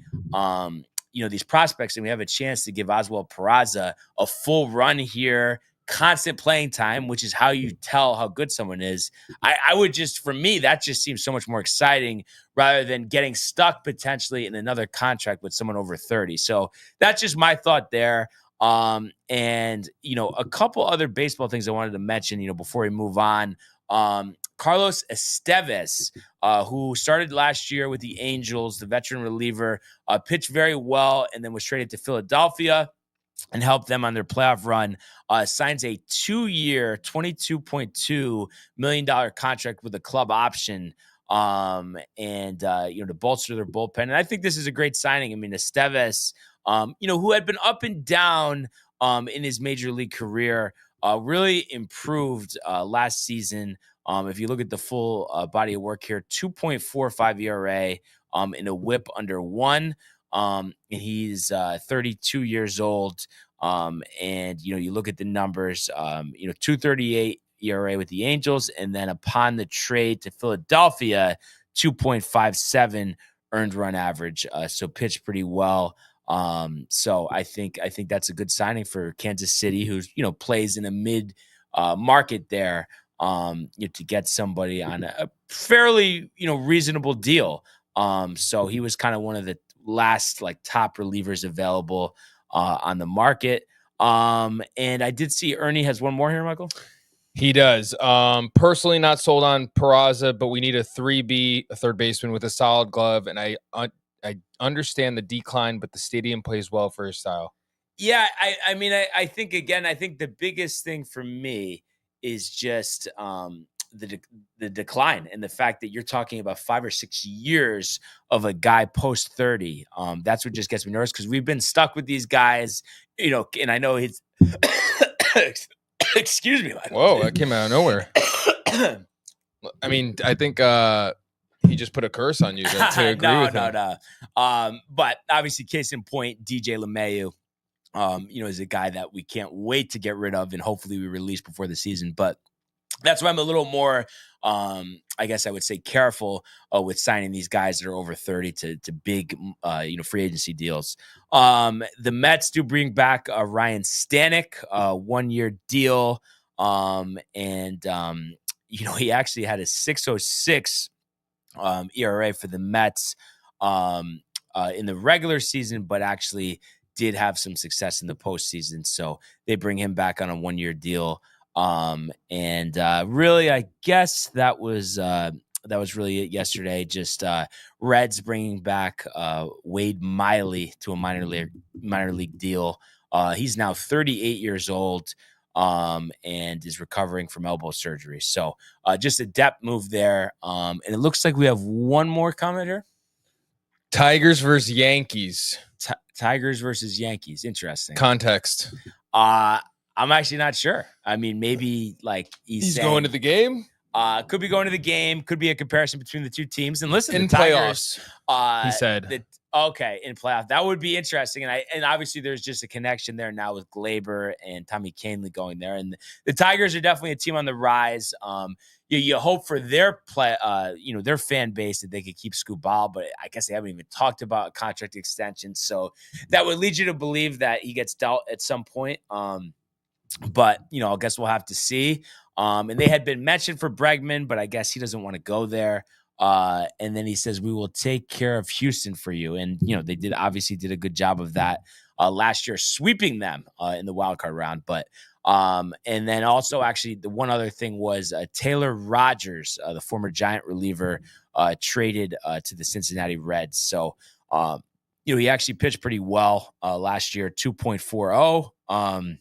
these prospects, and we have a chance to give Oswald Peraza a full run here, constant playing time, which is how you tell how good someone is. I would just, for me, that just seems so much more exciting rather than getting stuck potentially in another contract with someone over 30. So that's just my thought there. And, a couple other baseball things I wanted to mention, before we move on. Carlos Estevez, who started last year with the Angels, the veteran reliever, pitched very well and then was traded to Philadelphia. and helped them on their playoff run, signs a 2-year, $22.2 million contract with a club option, to bolster their bullpen. And I think this is a great signing. I mean, Estevez, who had been up and down in his major league career, really improved last season. If you look at the full body of work here, 2.45 ERA, in a WHIP under 1. And he's 32 years old. You look at the numbers, 2.38 ERA with the Angels, and then upon the trade to Philadelphia, 2.57 earned run average. So pitched pretty well. So I think that's a good signing for Kansas City, who's, plays in a mid market there, to get somebody on a fairly, reasonable deal. So he was kind of one of the last top relievers available on the market. And I did see Ernie has one more here, Michael. He does. Personally not sold on Peraza, but we need a 3B, a third baseman with a solid glove. And I understand the decline, but the stadium plays well for his style. Yeah, I think the biggest thing for me is just the decline and the fact that you're talking about 5 or 6 years of a guy post 30. That's what just gets me nervous, because we've been stuck with these guys, and I know he's excuse me, Michael. Whoa, that came out of nowhere. I mean, I think he just put a curse on you to agree with him. No. But obviously, case in point, DJ LeMahieu, is a guy that we can't wait to get rid of, and hopefully we release before the season. But that's why I'm a little more, I guess I would say, careful with signing these guys that are over 30 to big, free agency deals. The Mets do bring back Ryan Stanek, 1-year deal. He actually had a 6.06 ERA for the Mets in the regular season, but actually did have some success in the postseason. So they bring him back on a 1-year deal. Really, I guess that was really it yesterday. Just Reds bringing back Wade Miley to a minor league deal. He's now 38 years old and is recovering from elbow surgery. So just a depth move there. And it looks like we have one more comment here. Tigers versus Yankees. Tigers versus Yankees. Interesting. Context. I'm actually not sure. I mean, maybe he's saying, going to the game. Could be going to the game. Could be a comparison between the two teams. And listen, in the Tigers, playoffs, he said. In playoff, that would be interesting. And obviously there's just a connection there now with Glaber and Tommy Kahnle going there. And the Tigers are definitely a team on the rise. You hope for their their fan base that they could keep Skubal, but I guess they haven't even talked about a contract extension. So that would lead you to believe that he gets dealt at some point. But, I guess we'll have to see. And they had been mentioned for Bregman, but I guess he doesn't want to go there. And then he says, we will take care of Houston for you. And, they obviously did a good job of that last year, sweeping them in the wild card round. But and then also actually the one other thing was Taylor Rogers, the former Giant reliever, traded to the Cincinnati Reds. So, he actually pitched pretty well last year, 2.40.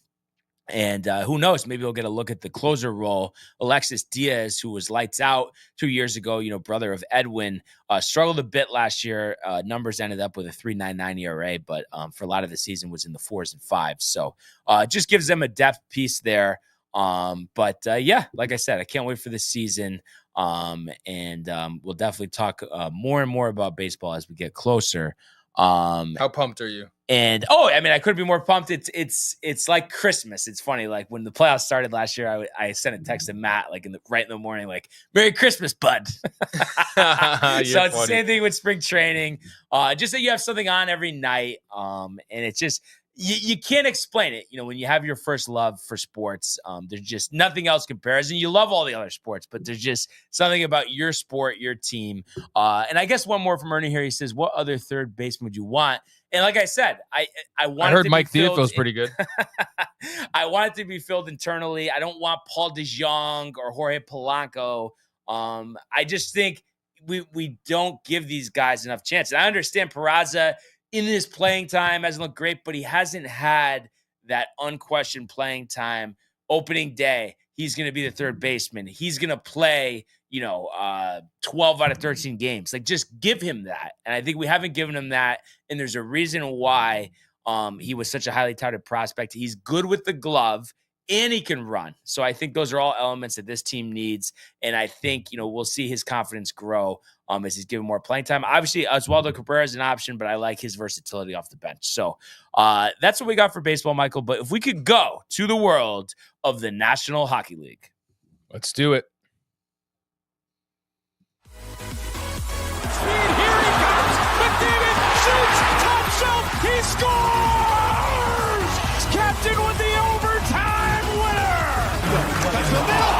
And who knows, maybe we'll get a look at the closer role. Alexis Diaz, who was lights out 2 years ago, brother of Edwin, struggled a bit last year. Numbers ended up with a 3.99 ERA, but for a lot of the season was in the 4s and 5s. So just gives them a depth piece there. But like I said, I can't wait for the season. And we'll definitely talk more and more about baseball as we get closer. How pumped are you? And I couldn't be more pumped. It's like Christmas. It's funny. Like when the playoffs started last year, I sent a text to Matt right in the morning, like Merry Christmas, bud. So it's funny. The same thing with spring training. Just that you have something on every night. And it's just you can't explain it. When you have your first love for sports, there's just nothing else compares. And you love all the other sports, but there's just something about your sport, your team. And I guess one more from Ernie here. He says, what other third baseman would you want? And like I said, I heard Mike Theophil's pretty good. I want it to be filled internally. I don't want Paul DeJong or Jorge Polanco. I just think we don't give these guys enough chance. And I understand Peraza in his playing time hasn't looked great, but he hasn't had that unquestioned playing time. Opening day, he's going to be the third baseman. He's going to play, 12 out of 13 games. Like, just give him that. And I think we haven't given him that. And there's a reason why he was such a highly touted prospect. He's good with the glove and he can run. So I think those are all elements that this team needs. And I think, we'll see his confidence grow as he's given more playing time. Obviously, Oswaldo Cabrera is an option, but I like his versatility off the bench. So that's what we got for baseball, Michael. But if we could go to the world of the National Hockey League. Let's do it. Here he comes. McDavid shoots. Top shelf. He scores. Captain with the overtime winner. That's the middle.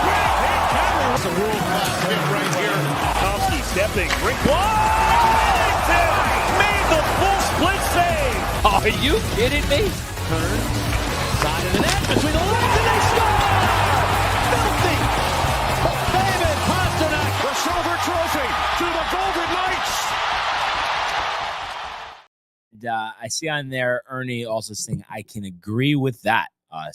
It's a world-class hit right here. Tomsky stepping. Rink Washington made the full split save. Are you kidding me? Turn. Side of the net. Between the legs and they score! Filthy. David Pastrnak. The silver trophy to the Golden Knights. I see on there, Ernie also saying, I can agree with that. There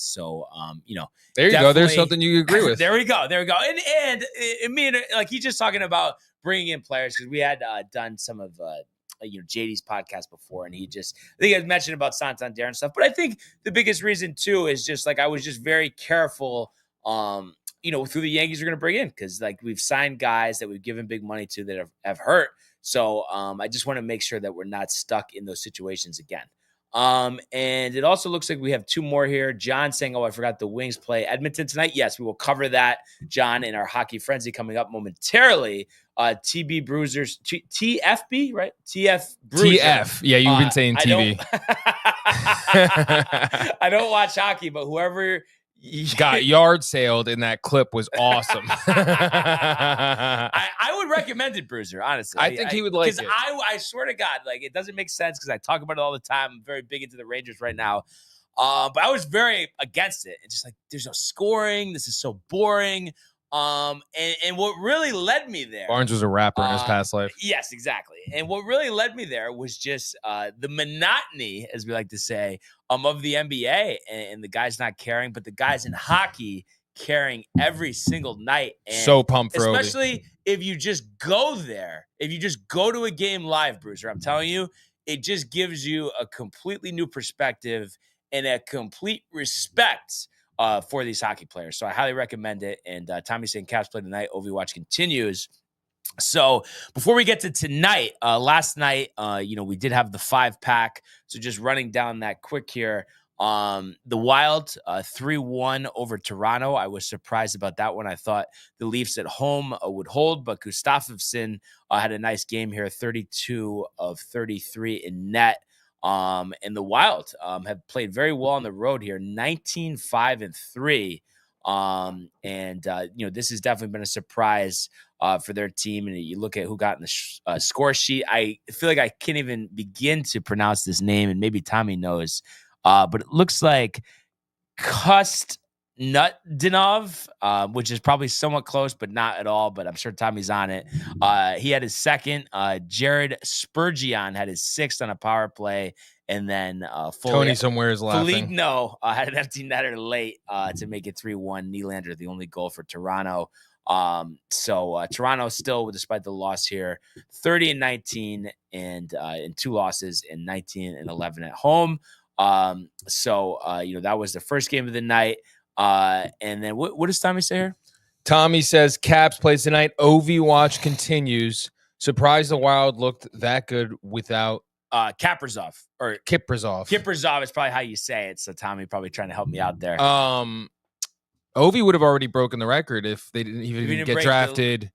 you go. There's something you agree with. There we go. And me and like he's just talking about bringing in players because we had done some of JD's podcast before, and I think he had mentioned about Santander and stuff. But I think the biggest reason too is just like I was just very careful, who the Yankees are going to bring in because like we've signed guys that we've given big money to that have hurt. So I just want to make sure that we're not stuck in those situations again. And it also looks like we have two more here. John saying, I forgot the Wings play Edmonton tonight. Yes, we will cover that, John, in our Hockey Frenzy coming up momentarily. TB Bruisers, TFB, right? TF Bruiser. TF. Yeah, you've been saying TV. I don't watch hockey, but whoever got yard sailed in that clip was awesome. I would recommend it, Bruiser, honestly. I think he would like it. Because I swear to God, like it doesn't make sense because I talk about it all the time. I'm very big into the Rangers right now. But I was very against it. It's just like there's no scoring. This is so boring. And what really led me there. Barnes was a rapper in his past life. Yes, exactly. And what really led me there was just the monotony, as we like to say, of the NBA and the guys not caring, but the guys in hockey caring every single night. And so pumped for especially Obi. If you just go there, if you just go to a game live, Bruiser, I'm telling you, it just gives you a completely new perspective and a complete respect for these hockey players. So I highly recommend it. And Tommy's saying Caps play tonight. OV watch continues. So before we get to tonight, last night, we did have the 5-pack. So just running down that quick here. The Wild 3-1 over Toronto. I was surprised about that one. I thought the Leafs at home would hold, but Gustafsson had a nice game here, 32 of 33 in net. And the Wild have played very well on the road here, 19-5-3. This has definitely been a surprise for their team. And you look at who got in the score sheet. I feel like I can't even begin to pronounce this name, and maybe Tommy knows. But it looks like Nutdinov, which is probably somewhat close, but not at all. But I'm sure Tommy's on it. He had his second. Jared Spurgeon had his sixth on a power play. And then Tony somewhere is laughing. Foligno had an empty netter late to make it 3-1. Nylander, the only goal for Toronto. Toronto still, despite the loss here, 30-19 and in 2 losses and 19-11 at home. That was the first game of the night. And then what does Tommy say here? Tommy says Caps plays tonight. OV watch continues. Surprised the Wild looked that good without Kaprizov or Kiprizov. Kiprizov is probably how you say it. So Tommy probably trying to help me out there. Ovi would have already broken the record if they didn't even get drafted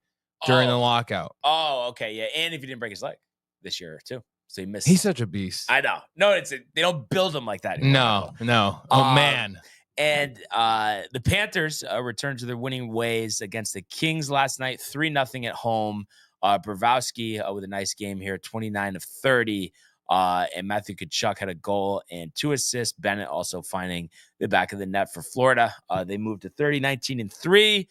during the lockout. Oh, okay, yeah, and if he didn't break his leg this year too, so he missed. He's such a beast. I know. No, they don't build him like that anymore. No. Oh man. And the Panthers returned to their winning ways against the Kings last night, 3-0 at home. Bravowski with a nice game here, 29 of 30. And Matthew Tkachuk had a goal and 2 assists. Bennett also finding the back of the net for Florida. They moved to 30-19-3.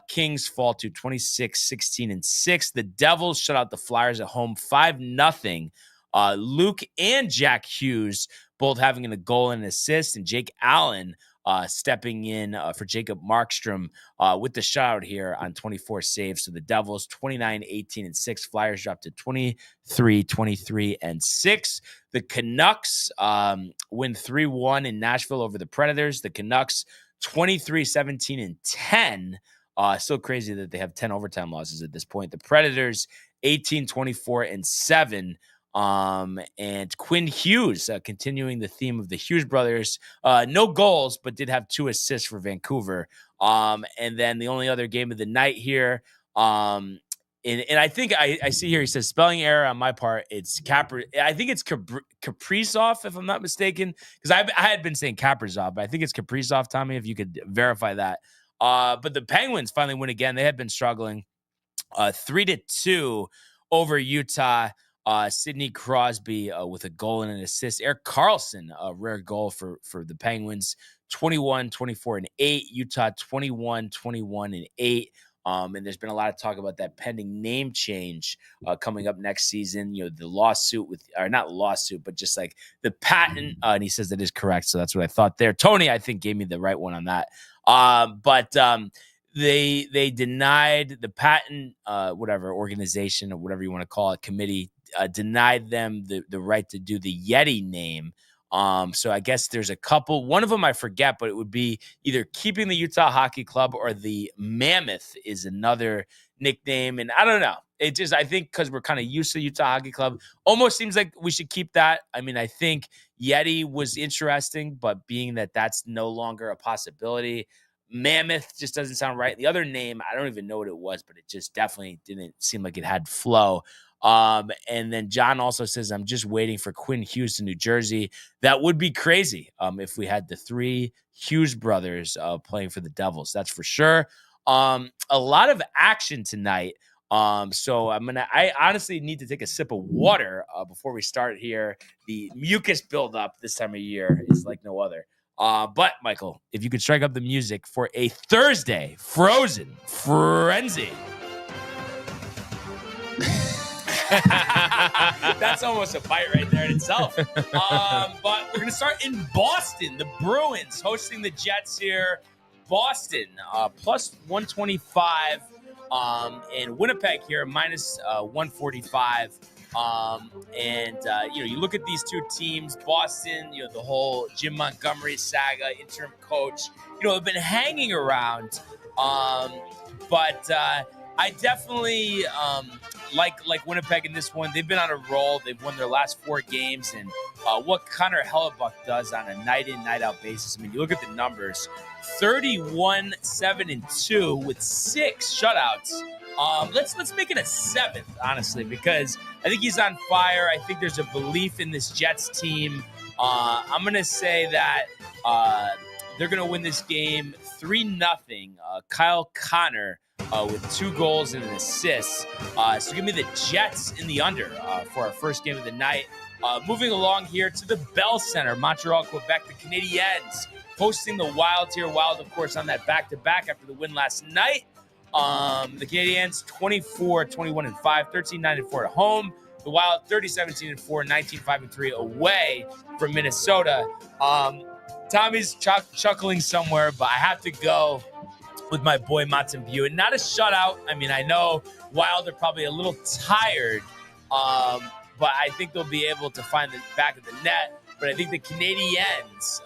Kings fall to 26-16-6. The Devils shut out the Flyers at home 5-0. Luke and Jack Hughes both having a goal and an assist, and Jake Allen stepping in for Jacob Markstrom with the shutout here on 24 saves. So the Devils 29-18-6. Flyers dropped to 23-23-6. The Canucks win 3-1 in Nashville over the Predators. The Canucks 23-17-10. Still crazy that they have 10 overtime losses at this point. The Predators 18-24-7. And Quinn Hughes, continuing the theme of the Hughes brothers, no goals, but did have 2 assists for Vancouver. And then the only other game of the night here, and I think I see here, he says spelling error on my part. It's I think it's Kaprizov, if I'm not mistaken, because I had been saying Kaprizov, but I think it's Kaprizov, Tommy, if you could verify that. But the Penguins finally win again. They had been struggling 3-2 over Utah. Sidney Crosby with a goal and an assist. Erik Karlsson, a rare goal for the Penguins, 21-24-8. Utah 21-21-8. And there's been a lot of talk about that pending name change coming up next season. You know, the lawsuit or not lawsuit, but just like the patent. And he says that is correct. So that's what I thought there. Tony, I think, gave me the right one on that. But they denied the patent, whatever organization or whatever you want to call it, committee, denied them the right to do the Yeti name. So I guess there's a couple. One of them I forget, but it would be either keeping the Utah Hockey Club or the Mammoth is another nickname. And I don't know. It just, I think because we're kind of used to the Utah Hockey Club, almost seems like we should keep that. I mean, I think Yeti was interesting, but being that that's no longer a possibility, Mammoth just doesn't sound right. The other name, I don't even know what it was, but it just definitely didn't seem like it had flow. And then John also says, I'm just waiting for Quinn Hughes to New Jersey. That would be crazy if we had the 3 Hughes brothers playing for the Devils. That's for sure. A lot of action tonight. So I honestly need to take a sip of water before we start here. The mucus buildup this time of year is like no other. But Michael, if you could strike up the music for a Thursday Frozen Frenzy. That's almost a bite right there in itself. But we're going to start in Boston. The Bruins hosting the Jets here. Boston, plus 125. And Winnipeg here, minus 145. You look at these 2 teams, Boston, the whole Jim Montgomery saga, interim coach, have been hanging around. But I definitely like Winnipeg in this one. They've been on a roll. They've won their last 4 games. And what Connor Hellebuck does on a night-in, night-out basis, I mean, you look at the numbers, 31-7-2 with 6 shutouts. Let's make it a 7th, honestly, because I think he's on fire. I think there's a belief in this Jets team. I'm going to say that they're going to win this game 3-0. Kyle Connor with 2 goals and an assist. So give me the Jets in the under for our first game of the night. Moving along here to the Bell Center, Montreal, Quebec, the Canadiens hosting the Wild here. Wild, of course, on that back-to-back after the win last night. The Canadiens 24-21-5, 13-9-4 at home. The Wild 30-17-4, 19-5-3 away from Minnesota. Tommy's chuckling somewhere, but I have to go with my boy Montembeault. And not a shutout. I mean, I know Wild are probably a little tired, but I think they'll be able to find the back of the net. But I think the Canadiens,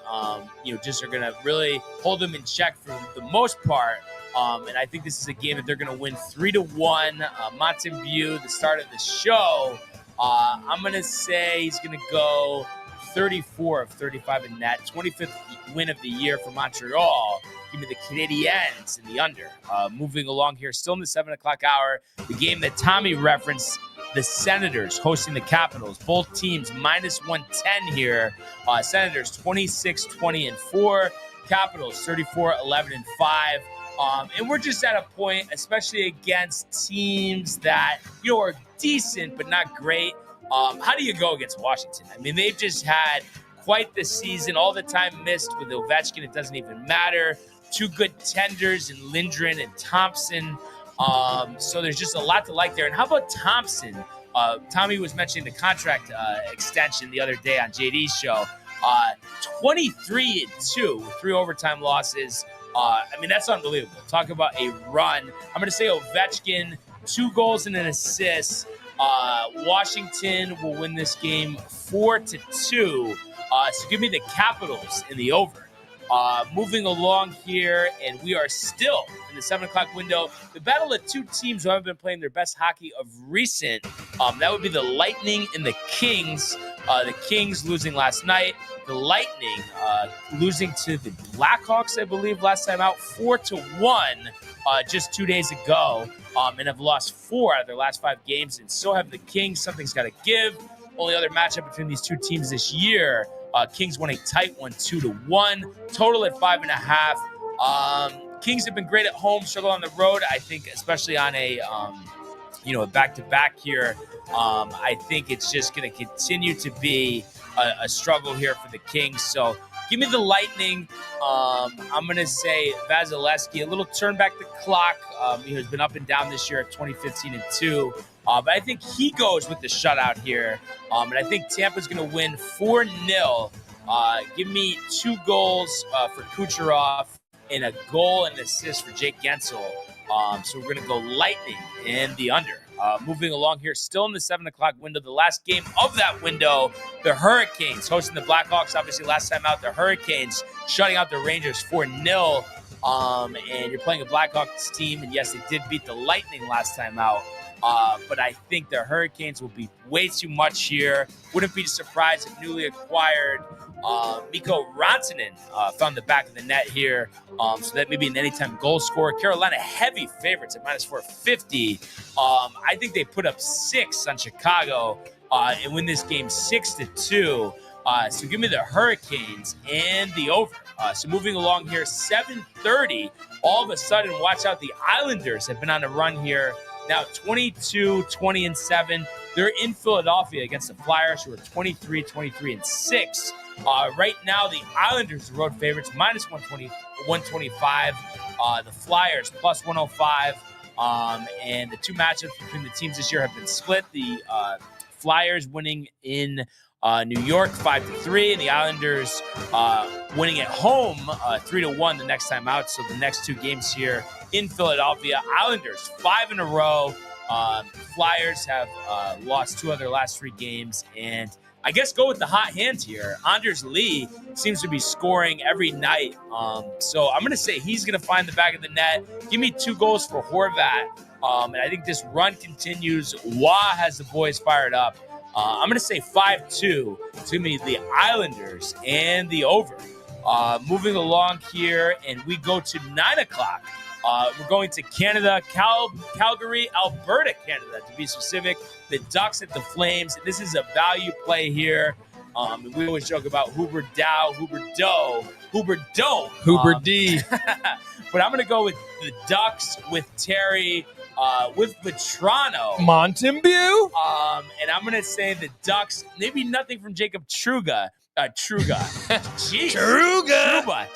just are going to really hold them in check for the most part. And I think this is a game that they're going to win 3-1. Montembeault, the start of the show, I'm going to say he's going to go 34 of 35 in net. 25th win of the year for Montreal. Give me the Canadiens in the under. Moving along here, still in the 7 o'clock hour, the game that Tommy referenced, the Senators hosting the Capitals. Both teams minus 110 here. Senators 26-20-4. Capitals 34-11-5. And we're just at a point, especially against teams that, are decent but not great. How do you go against Washington? I mean, they've just had quite the season. All the time missed with Ovechkin, it doesn't even matter. 2 good tenders in Lindgren and Thompson. So there's just a lot to like there. And how about Thompson? Tommy was mentioning the contract extension the other day on JD's show. 23-2 with 3 overtime losses. That's unbelievable. Talk about a run. I'm going to say Ovechkin, 2 goals and an assist. Washington will win this game 4-2. So give me the Capitals in the over. Moving along here, and we are still in the 7 o'clock window. The battle of 2 teams who haven't been playing their best hockey of recent. That would be the Lightning and the Kings. The Kings losing last night. The Lightning losing to the Blackhawks, I believe, last time out, 4-1 just 2 days ago, and have lost 4 out of their last 5 games, and so have the Kings. Something's got to give. Only other matchup between these 2 teams this year. Kings won a tight one, 2-1. Total at 5.5. Kings have been great at home, struggle on the road. I think, especially on a back-to-back here. I think it's just going to continue to be a struggle here for the Kings. So give me the Lightning. I'm going to say Vasilevsky, a little turn back the clock. He's been up and down this year at 20-15-2. But I think he goes with the shutout here. And I think Tampa's going to win 4-0. Give me 2 goals for Kucherov and a goal and an assist for Jake Gensel. So we're going to go Lightning and the under. Moving along here, still in the 7 o'clock window. The last game of that window, the Hurricanes hosting the Blackhawks. Obviously, last time out, the Hurricanes shutting out the Rangers 4-0. And you're playing a Blackhawks team. And yes, they did beat the Lightning last time out. But I think the Hurricanes will be way too much here. Wouldn't be surprised if newly acquired Mikko Rantanen found the back of the net here. So that may be an anytime goal scorer. Carolina heavy favorites at -450. I think they put up 6 on Chicago and win this game 6-2. So give me the Hurricanes and the over. So moving along here, 7:30. All of a sudden, watch out. The Islanders have been on a run here. Now 22-20-7. They're in Philadelphia against the Flyers, who are 23-23-6. Right now, the Islanders are road favorites, -125. The Flyers +105. And the 2 matchups between the teams this year have been split. The Flyers winning in New York 5-3, and the Islanders winning at home 3-1 the next time out. So the next 2 games here in Philadelphia. Islanders 5 in a row. Flyers have lost 2 of their last 3 games, and I guess go with the hot hand here. Anders Lee seems to be scoring every night. So I'm going to say he's going to find the back of the net. Give me 2 goals for Horvat. And I think this run continues. Wah has the boys fired up. I'm going to say 5-2 to me, the Islanders and the over. Moving along here, and we go to 9 o'clock. We're going to Canada, Calgary, Alberta, Canada, to be specific. The Ducks at the Flames. This is a value play here. And we always joke about Huber D. But I'm going to go with the Ducks, with Terry, with Vetrano. Montembeau? And I'm going to say the Ducks, maybe nothing from Jacob Truga. Truga. Jeez. Truba.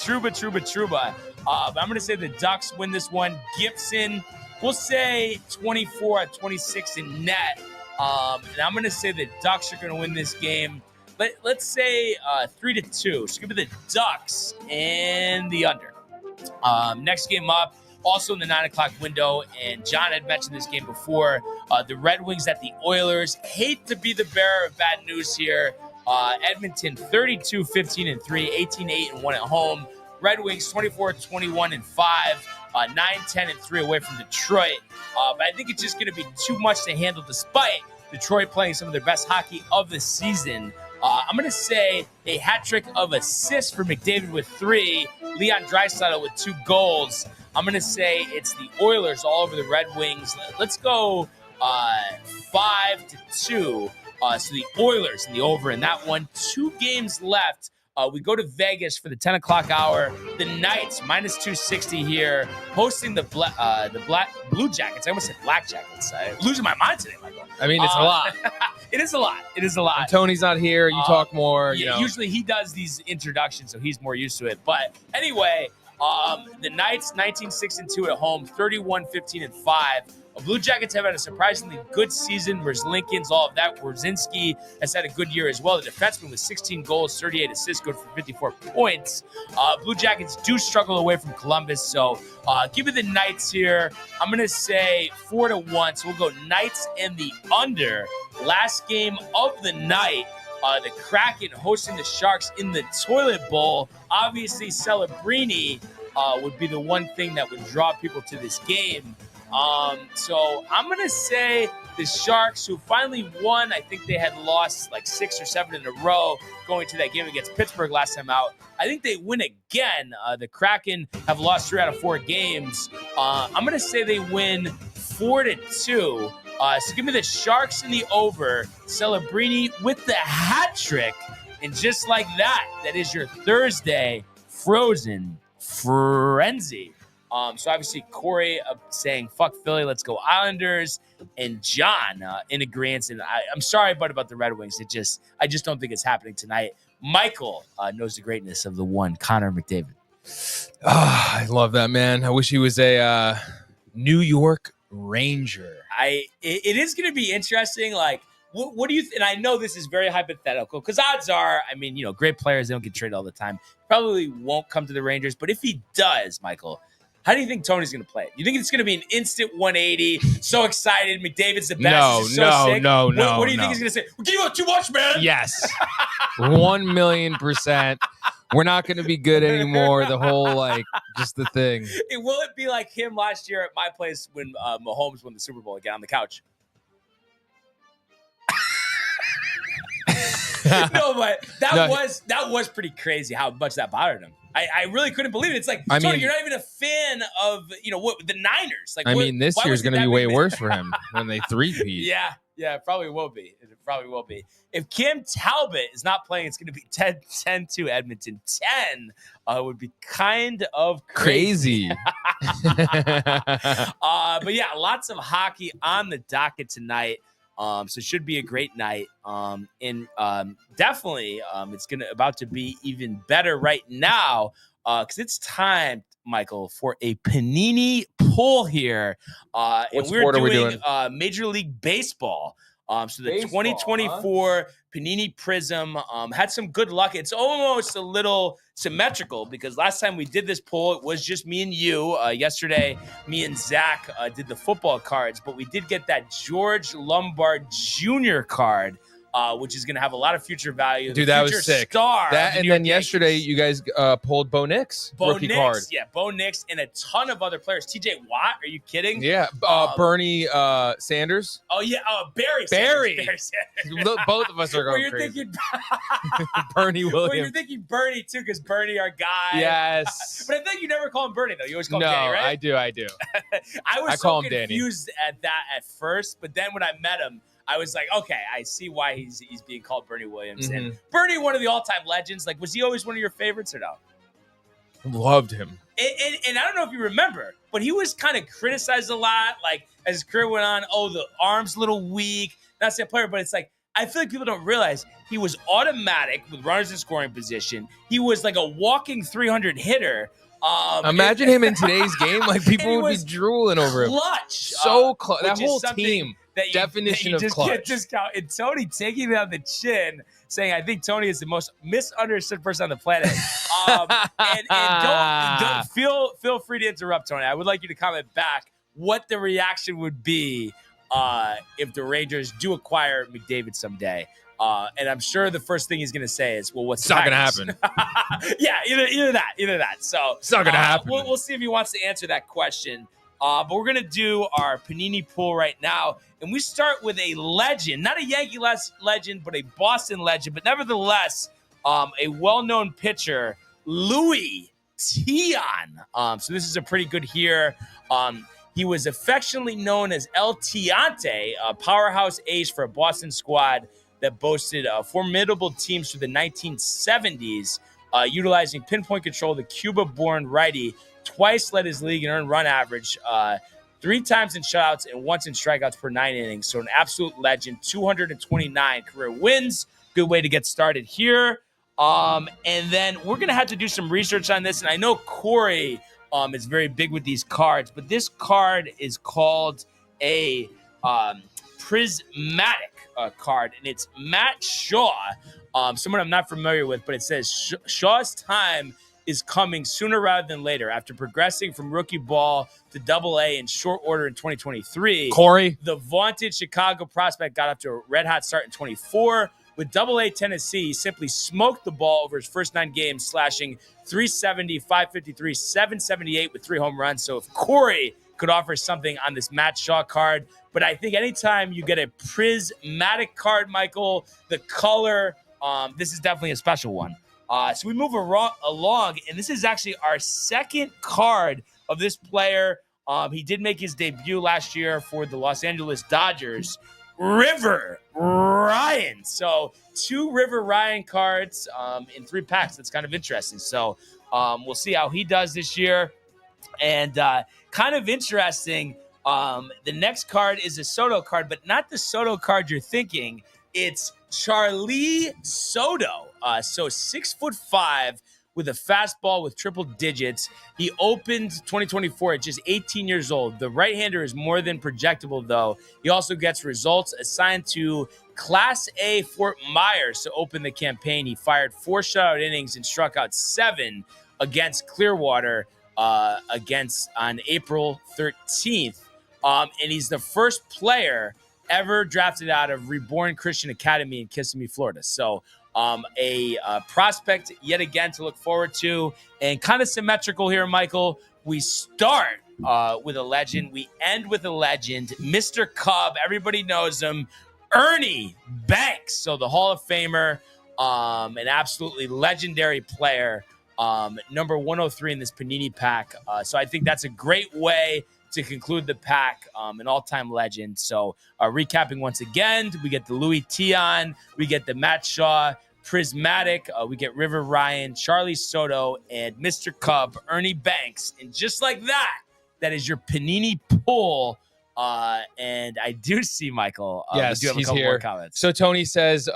But I'm going to say the Ducks win this one. Gibson, we'll say 24-26 in net. And I'm going to say the Ducks are going to win this game. Let's say 3-2. So give me the Ducks and the under. Next game up, also in the 9 o'clock window, and John had mentioned this game before. The Red Wings at the Oilers. Hate to be the bearer of bad news here. Edmonton 32-15-3, 18-8-1 at home. Red Wings 24-21-5, 9-10-3 away from Detroit. But I think it's just going to be too much to handle, despite Detroit playing some of their best hockey of the season. I'm going to say a hat trick of assists for McDavid with 3, Leon Draisaitl with 2 goals. I'm going to say it's the Oilers all over the Red Wings. Let's go 5-2. So the Oilers in the over in that one. 2 games left. We go to Vegas for the 10 o'clock hour. The Knights, -260 here, hosting the Blue Jackets. I almost said Black Jackets. I'm losing my mind today, Michael. I mean, it's a lot. It is a lot. And Tony's not here. You talk more. Yeah, usually he does these introductions, so he's more used to it. But anyway, the Knights, 19-6-2 at home, 31-15-5. Blue Jackets have had a surprisingly good season versus Lincolns, all of that. Wrzynski has had a good year as well. The defenseman with 16 goals, 38 assists, good for 54 points. Blue Jackets do struggle away from Columbus, so give me the Knights here. I'm going to say 4-1, so we'll go Knights and the under. Last game of the night, the Kraken hosting the Sharks in the Toilet Bowl. Obviously, Celebrini would be the one thing that would draw people to this game. So I'm going to say the Sharks, who finally won. I think they had lost like 6 or 7 in a row going to that game against Pittsburgh last time out. I think they win again. The Kraken have lost 3 out of 4 games. I'm going to say they win 4-2. So give me the Sharks in the over. Celebrini with the hat trick. And just like that, that is your Thursday Frozen Frenzy. So obviously Corey saying fuck Philly, let's go Islanders, and John in agreement. And I'm sorry, but about the Red Wings, I just don't think it's happening tonight. Michael knows the greatness of the one Connor McDavid. I love that man. I wish he was a New York Ranger. It is going to be interesting. Like, what do you? And I know this is very hypothetical because odds are, I mean, great players, they don't get traded all the time. Probably won't come to the Rangers, but if he does, Michael, how do you think Tony's going to play it? You think it's going to be an instant 180? So excited. McDavid's the best. No. What do you think he's going to say? We're giving out too much, man. Yes. 1,000,000%. We're not going to be good anymore. The whole, just the thing. Will it be like him last year at my place when Mahomes won the Super Bowl again on the couch? No, but that was pretty crazy how much that bothered him. I really couldn't believe it. It's like, Tony, you're not even a fan of the Niners. Like, this year's going to be way worse for him when they three-peat. Yeah, it probably will be. If Cam Talbot is not playing, it's going to be 10 to Edmonton. 10 would be kind of crazy. But yeah, lots of hockey on the docket tonight. So it should be a great night. And definitely it's about to be even better right now because it's time, Michael, for a Panini pull here. And we're doing Major League Baseball. So the 2024 Panini Prism had some good luck. It's almost a little symmetrical because last time we did this poll, it was just me and you. Yesterday, me and Zach did the football cards, but we did get that George Lombard Jr. card, which is going to have a lot of future value. Dude, that was sick. And then yesterday, you guys pulled Bo Nix rookie card. Yeah, Bo Nix and a ton of other players. TJ Watt, are you kidding? Yeah, Bernie Sanders. Oh, yeah, Barry Sanders. Both of us are going crazy. Bernie Williams. Well, you're thinking Bernie, too, because Bernie, our guy. Yes. But I think you never call him Bernie, though. You always call him Danny, right? I do. I was call so him confused at that at first, but then when I met him, I was like, okay, I see why he's being called Bernie Williams. Mm-hmm. And Bernie, one of the all-time legends. Like, was he always one of your favorites or no? Loved him. And I don't know if you remember, but he was kind of criticized a lot, like, as his career went on. Oh, the arm's a little weak. Not a player, but it's like, I feel like people don't realize he was automatic with runners in scoring position. He was like a walking 300 hitter. Imagine him in today's game. Like, people would be drooling over him. Clutch. Clutch. That whole team. Definition of clutch. Can't discount. And Tony taking it on the chin, saying, "I think Tony is the most misunderstood person on the planet." And don't feel free to interrupt, Tony. I would like you to comment back what the reaction would be if the Rangers do acquire McDavid someday. And I'm sure the first thing he's going to say is, "Well, what's not going to happen?" Yeah, either that. So it's not going to happen. We'll see if he wants to answer that question. But we're going to do our Panini pool right now. And we start with a legend, not a Yankee legend, but a Boston legend. But nevertheless, a well-known pitcher, Louis Tiant. So this is a pretty good here. He was affectionately known as El Tiante, a powerhouse ace for a Boston squad that boasted formidable teams through the 1970s, utilizing pinpoint control. The Cuba-born righty twice led his league in earned run average, 3 times in shutouts and once in strikeouts per 9 innings. So an absolute legend, 229 career wins. Good way to get started here. And then we're going to have to do some research on this. And I know Corey is very big with these cards, but this card is called a prismatic card, and it's Matt Shaw, someone I'm not familiar with, but it says Shaw's time is coming sooner rather than later. After progressing from rookie ball to Double-A in short order in 2023, Corey, the vaunted Chicago prospect got up to a red-hot start in 24. With Double-A Tennessee, he simply smoked the ball over his first 9 games, slashing .370, .553, .778 with 3 home runs. So if Corey could offer something on this Matt Shaw card, but I think anytime you get a prismatic card, Michael, the color, this is definitely a special one. So we move along, and this is actually our second card of this player. He did make his debut last year for the Los Angeles Dodgers, River Ryan. So 2 River Ryan cards in 3 packs. That's kind of interesting. So we'll see how he does this year. And kind of interesting, the next card is a Soto card, but not the Soto card you're thinking. It's Charlie Soto. So 6'5" with a fastball with triple digits. He opened 2024 at just 18 years old. The right-hander is more than projectable, though. He also gets results assigned to Class A Fort Myers to open the campaign. He fired 4 shutout innings and struck out 7 against Clearwater on April 13th. And he's the first player ever drafted out of Reborn Christian Academy in Kissimmee, Florida. So a prospect yet again to look forward to, and kind of symmetrical here, Michael. We start with a legend. We end with a legend, Mr. Cub. Everybody knows him, Ernie Banks. So the Hall of Famer, an absolutely legendary player, number 103 in this Panini pack. So I think that's a great way to conclude the pack, an all-time legend. So recapping once again, we get the Louis Tion, we get the Matt Shaw, Prismatic, we get River Ryan, Charlie Soto, and Mr. Cub, Ernie Banks. And just like that, that is your Panini pull. And I do see, Michael, yes, we do have a he's couple here. more comments. So Tony says,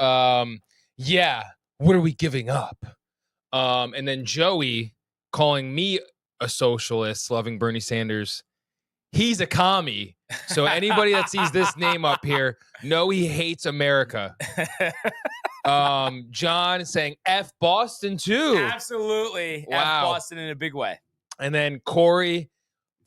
yeah, what are we giving up? And then Joey calling me a socialist, loving Bernie Sanders. He's a commie. So anybody that sees this name up here, know he hates America. John saying F Boston too. Absolutely. Wow. F Boston in a big way. And then Corey,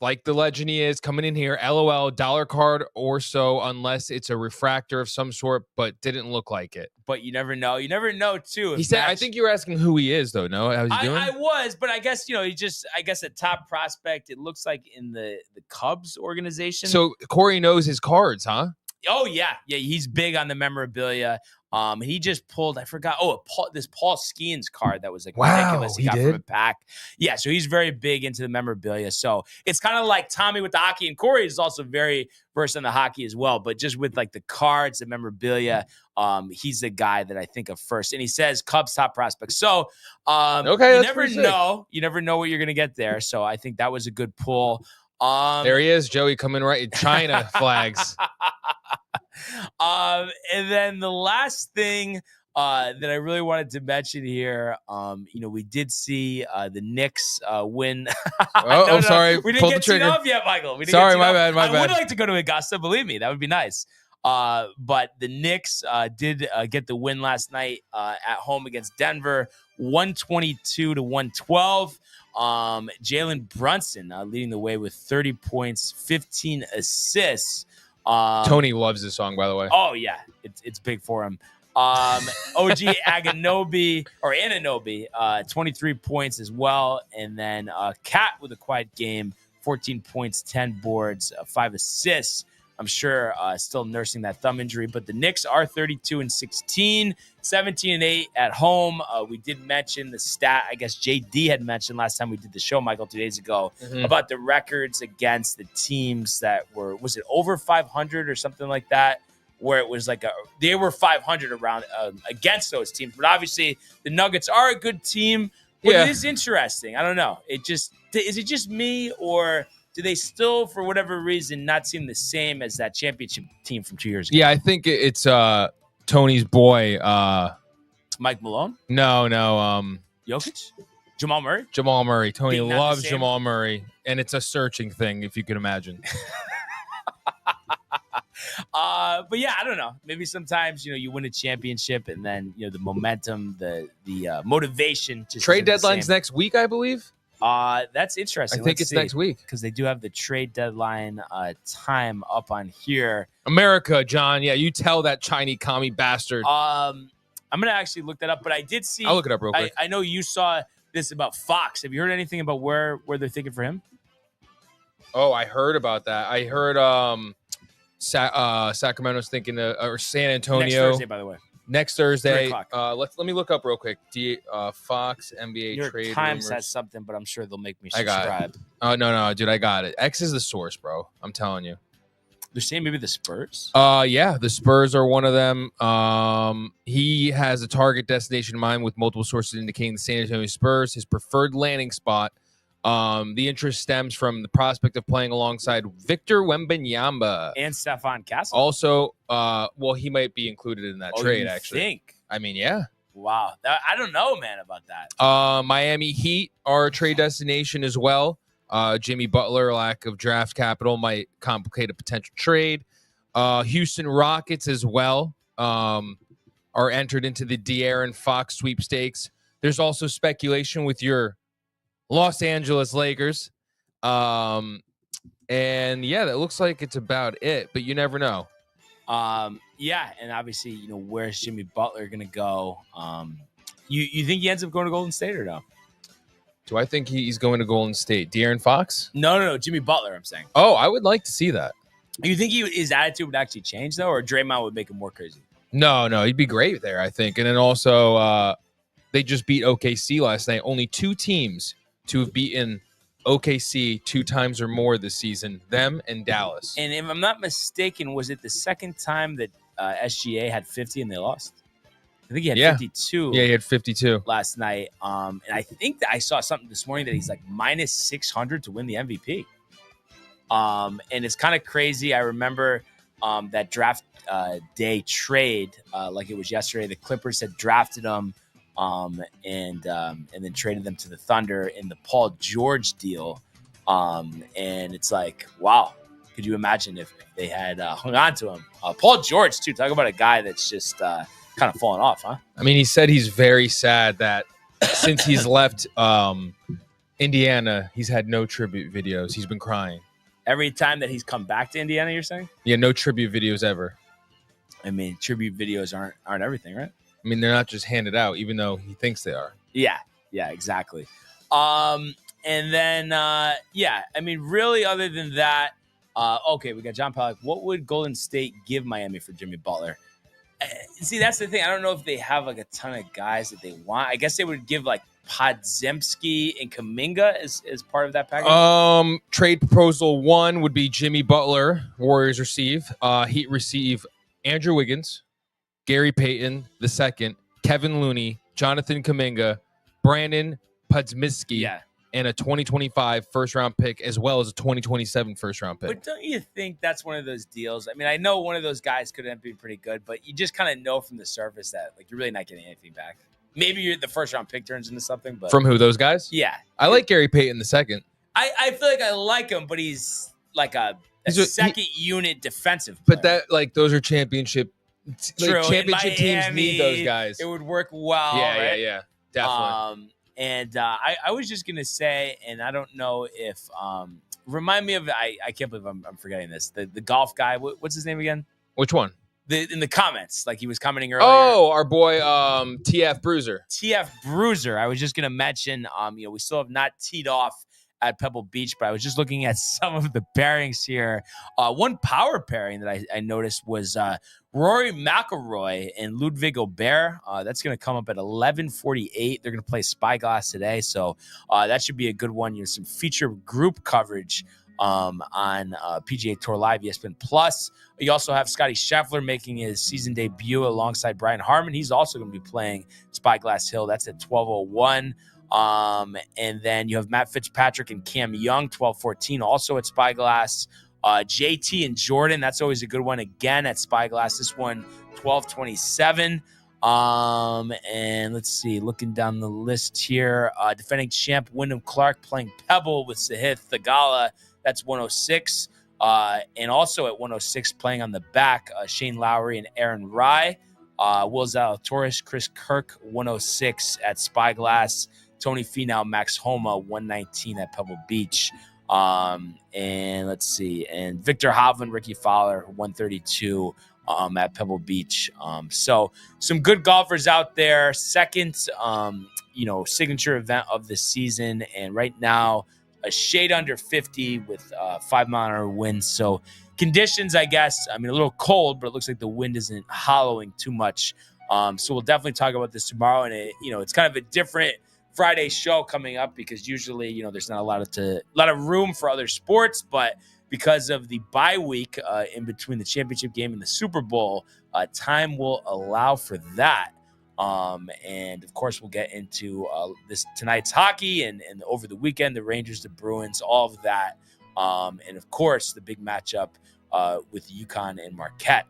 like the legend he is, coming in here, LOL, dollar card or so, unless it's a refractor of some sort, but didn't look like it. But you never know. You never know, too. He said, I think you were asking who he is, though, no? How's he doing? I was, but I guess, I guess a top prospect, it looks like in the Cubs organization. So Corey knows his cards, huh? Oh, yeah. Yeah, he's big on the memorabilia. He just pulled, I forgot, this Paul Skeens card that was like ridiculous. He got from a pack. Yeah, so he's very big into the memorabilia. So it's kind of like Tommy with the hockey, and Corey is also very versed in the hockey as well. But just with like the cards, the memorabilia, he's the guy that I think of first. And he says Cubs top prospect. So okay, you never know. You never know what you're gonna get there. So I think that was a good pull. There he is, Joey, coming right in China flags. And then the last thing that I really wanted to mention here, we did see the Knicks win. Sorry. We didn't get teed off yet, Michael. Sorry, my bad. I would like to go to Augusta, believe me. That would be nice. But the Knicks did get the win last night at home against Denver, 122-112. Jalen Brunson leading the way with 30 points, 15 assists. Tony loves this song, by the way. Oh, yeah. It's big for him. OG Anunoby, 23 points as well. And then Cat with a quiet game, 14 points, 10 boards, 5 assists. I'm sure still nursing that thumb injury. But the Knicks are 32-16, 17-8 at home. We did mention the stat, I guess JD had mentioned last time we did the show, Michael, 2 days ago, about the records against the teams that were, was it over 500 or something like that? Where it was like they were 500 around against those teams. But obviously the Nuggets are a good team. But it is interesting. I don't know. Is it just me, or do they still, for whatever reason, not seem the same as that championship team from 2 years ago? Yeah, I think it's Tony's boy. Mike Malone? No. Jokic? Jamal Murray? Jamal Murray. Tony Being not loves the same. Jamal Murray, and it's a searching thing, if you can imagine. But yeah, I don't know. Maybe sometimes you win a championship and then the momentum, the motivation. Just Trade isn't the deadline's same. next week, I believe. That's interesting. I think it's next week because they do have the trade deadline time up on here. America, John. Yeah, you tell that Chinese commie bastard. I'm gonna actually look that up, but I did see. I'll look it up real quick. I know you saw this about Fox. Have you heard anything about where they're thinking for him? Oh, I heard about that. I heard Sacramento's thinking or San Antonio Next Thursday, by the way. Next Thursday. 3:00. Let me look up real quick. Fox NBA New York trade Times rumors. has something, but I'm sure they'll make me I got subscribe. it. Oh no, dude, I got it. X is the source, bro. I'm telling you. They're saying maybe the Spurs. Yeah, the Spurs are one of them. He has a target destination in mind with multiple sources indicating the San Antonio Spurs, his preferred landing spot. The interest stems from the prospect of playing alongside Victor Wembanyama And Stephon Castle. Also, well, he might be included in that trade. You Actually, think? I mean, yeah. Wow, I don't know, man, about that. Miami Heat are a trade destination as well. Jimmy Butler, lack of draft capital might complicate a potential trade. Houston Rockets as well are entered into the De'Aaron Fox sweepstakes. There's also speculation with your Los Angeles Lakers. And yeah, that looks like it's about it, but you never know. Yeah, and obviously, where's Jimmy Butler going to go? You think he ends up going to Golden State or no? Do I think he's going to Golden State? De'Aaron Fox? No, Jimmy Butler, I'm saying. Oh, I would like to see that. You think his attitude would actually change, though, or Draymond would make him more crazy? No, he'd be great there, I think. And then also, they just beat OKC last night. Only two teams to have beaten OKC 2 times or more this season, them and Dallas. And if I'm not mistaken, was it the second time that SGA had 50 and they lost? I think he had 52. Yeah, he had 52 last night. And I think that I saw something this morning that he's like minus 600 to win the MVP. And it's kind of crazy. I remember that draft day trade, like it was yesterday. The Clippers had drafted him and then traded them to the Thunder in the Paul George deal. And it's like, wow. Could you imagine if they had hung on to him? Paul George, too. Talk about a guy that's just kind of falling off, huh? I mean, he said he's very sad that since he's left Indiana, he's had no tribute videos. He's been crying. Every time that he's come back to Indiana, you're saying? Yeah, no tribute videos ever. I mean, tribute videos aren't everything, right? I mean, they're not just handed out, even though he thinks they are. Yeah, exactly. And then, I mean, really, other than that, okay, we got John Pollack. What would Golden State give Miami for Jimmy Butler? See, that's the thing. I don't know if they have like a ton of guys that they want. I guess they would give like Podziemski and Kuminga as part of that package. Trade proposal 1 would be Jimmy Butler. Warriors receive. Heat receive Andrew Wiggins, Gary Payton II, Kevin Looney, Jonathan Kuminga, Brandon Podziemski, and a 2025 first-round pick, as well as a 2027 first-round pick. But don't you think that's one of those deals? I mean, I know one of those guys could end up being pretty good, but you just kind of know from the surface that like you're really not getting anything back. Maybe the first-round pick turns into something, but from who? Those guys? Yeah, I like Gary Payton II. I feel like I like him, but he's like a second unit defensive player. But that like those are championship. True. Like, championship teams need those guys. It would work well. Yeah, right? yeah, definitely. And I was just gonna say, and I don't know if remind me of I can't believe I'm forgetting this. The golf guy. What's his name again? Which one? In the comments, like he was commenting earlier. Oh, our boy TF Bruiser. TF Bruiser. I was just gonna mention. We still have not teed off at Pebble Beach, but I was just looking at some of the pairings here. One power pairing that I noticed was Rory McIlroy and Ludwig Aubert. That's going to come up at 11:48. They're going to play Spyglass today, so that should be a good one. Some feature group coverage on PGA Tour Live, ESPN Plus. You also have Scotty Scheffler making his season debut alongside Brian Harmon. He's also going to be playing Spyglass Hill. That's at 12:01. And then you have Matt Fitzpatrick and Cam Young, 12:14, also at Spyglass. JT and Jordan, that's always a good one, again at Spyglass. This one, 12:27. And let's see, looking down the list here, defending champ Wyndham Clark playing Pebble with Sahith Theegala. That's 106. And also at 106, playing on the back, Shane Lowry and Aaron Rye. Will Zalatoris, Chris Kirk, 106 at Spyglass. Tony Finau, Max Homa, 119 at Pebble Beach. And let's see. And Victor Hovland, Ricky Fowler, 132 at Pebble Beach. So some good golfers out there. Second, signature event of the season. And right now, a shade under 50 with 5-mile-an-hour winds. So conditions, I guess, a little cold, but it looks like the wind isn't hollowing too much. So we'll definitely talk about this tomorrow. And it's kind of a different Friday show coming up because usually, there's not a lot of room for other sports, but because of the bye week in between the championship game and the Super Bowl, time will allow for that. And of course, we'll get into tonight's hockey and over the weekend, the Rangers, the Bruins, all of that. And of course, the big matchup with Uconn and Marquette.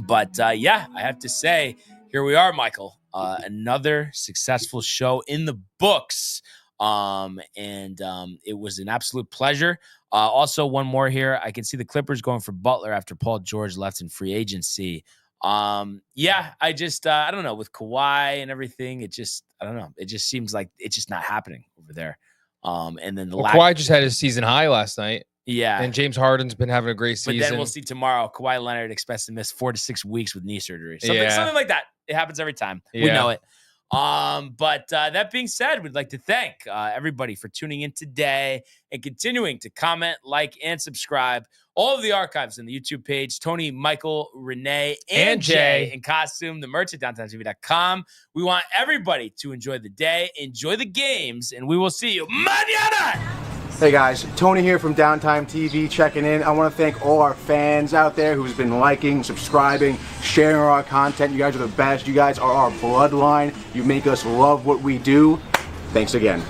But I have to say, here we are, Michael. Another successful show in the books. And it was an absolute pleasure. Also, one more here. I can see the Clippers going for Butler after Paul George left in free agency. I don't know, with Kawhi and everything, it just seems like it's just not happening over there. And then Kawhi just had his season high last night. Yeah. And James Harden's been having a great season. But then we'll see tomorrow. Kawhi Leonard expects to miss 4 to 6 weeks with knee surgery. Something like that. It happens every time. Yeah. We know it. But that being said, we'd like to thank everybody for tuning in today and continuing to comment, like, and subscribe. All of the archives on the YouTube page, Tony, Michael, Renee, and Jay in costume, the merch at downtowntv.com. We want everybody to enjoy the day, enjoy the games, and we will see you mañana. Hey guys, Tony here from Downtime TV checking in. I want to thank all our fans out there who's been liking, subscribing, sharing our content. You guys are the best. You guys are our bloodline. You make us love what we do. Thanks again.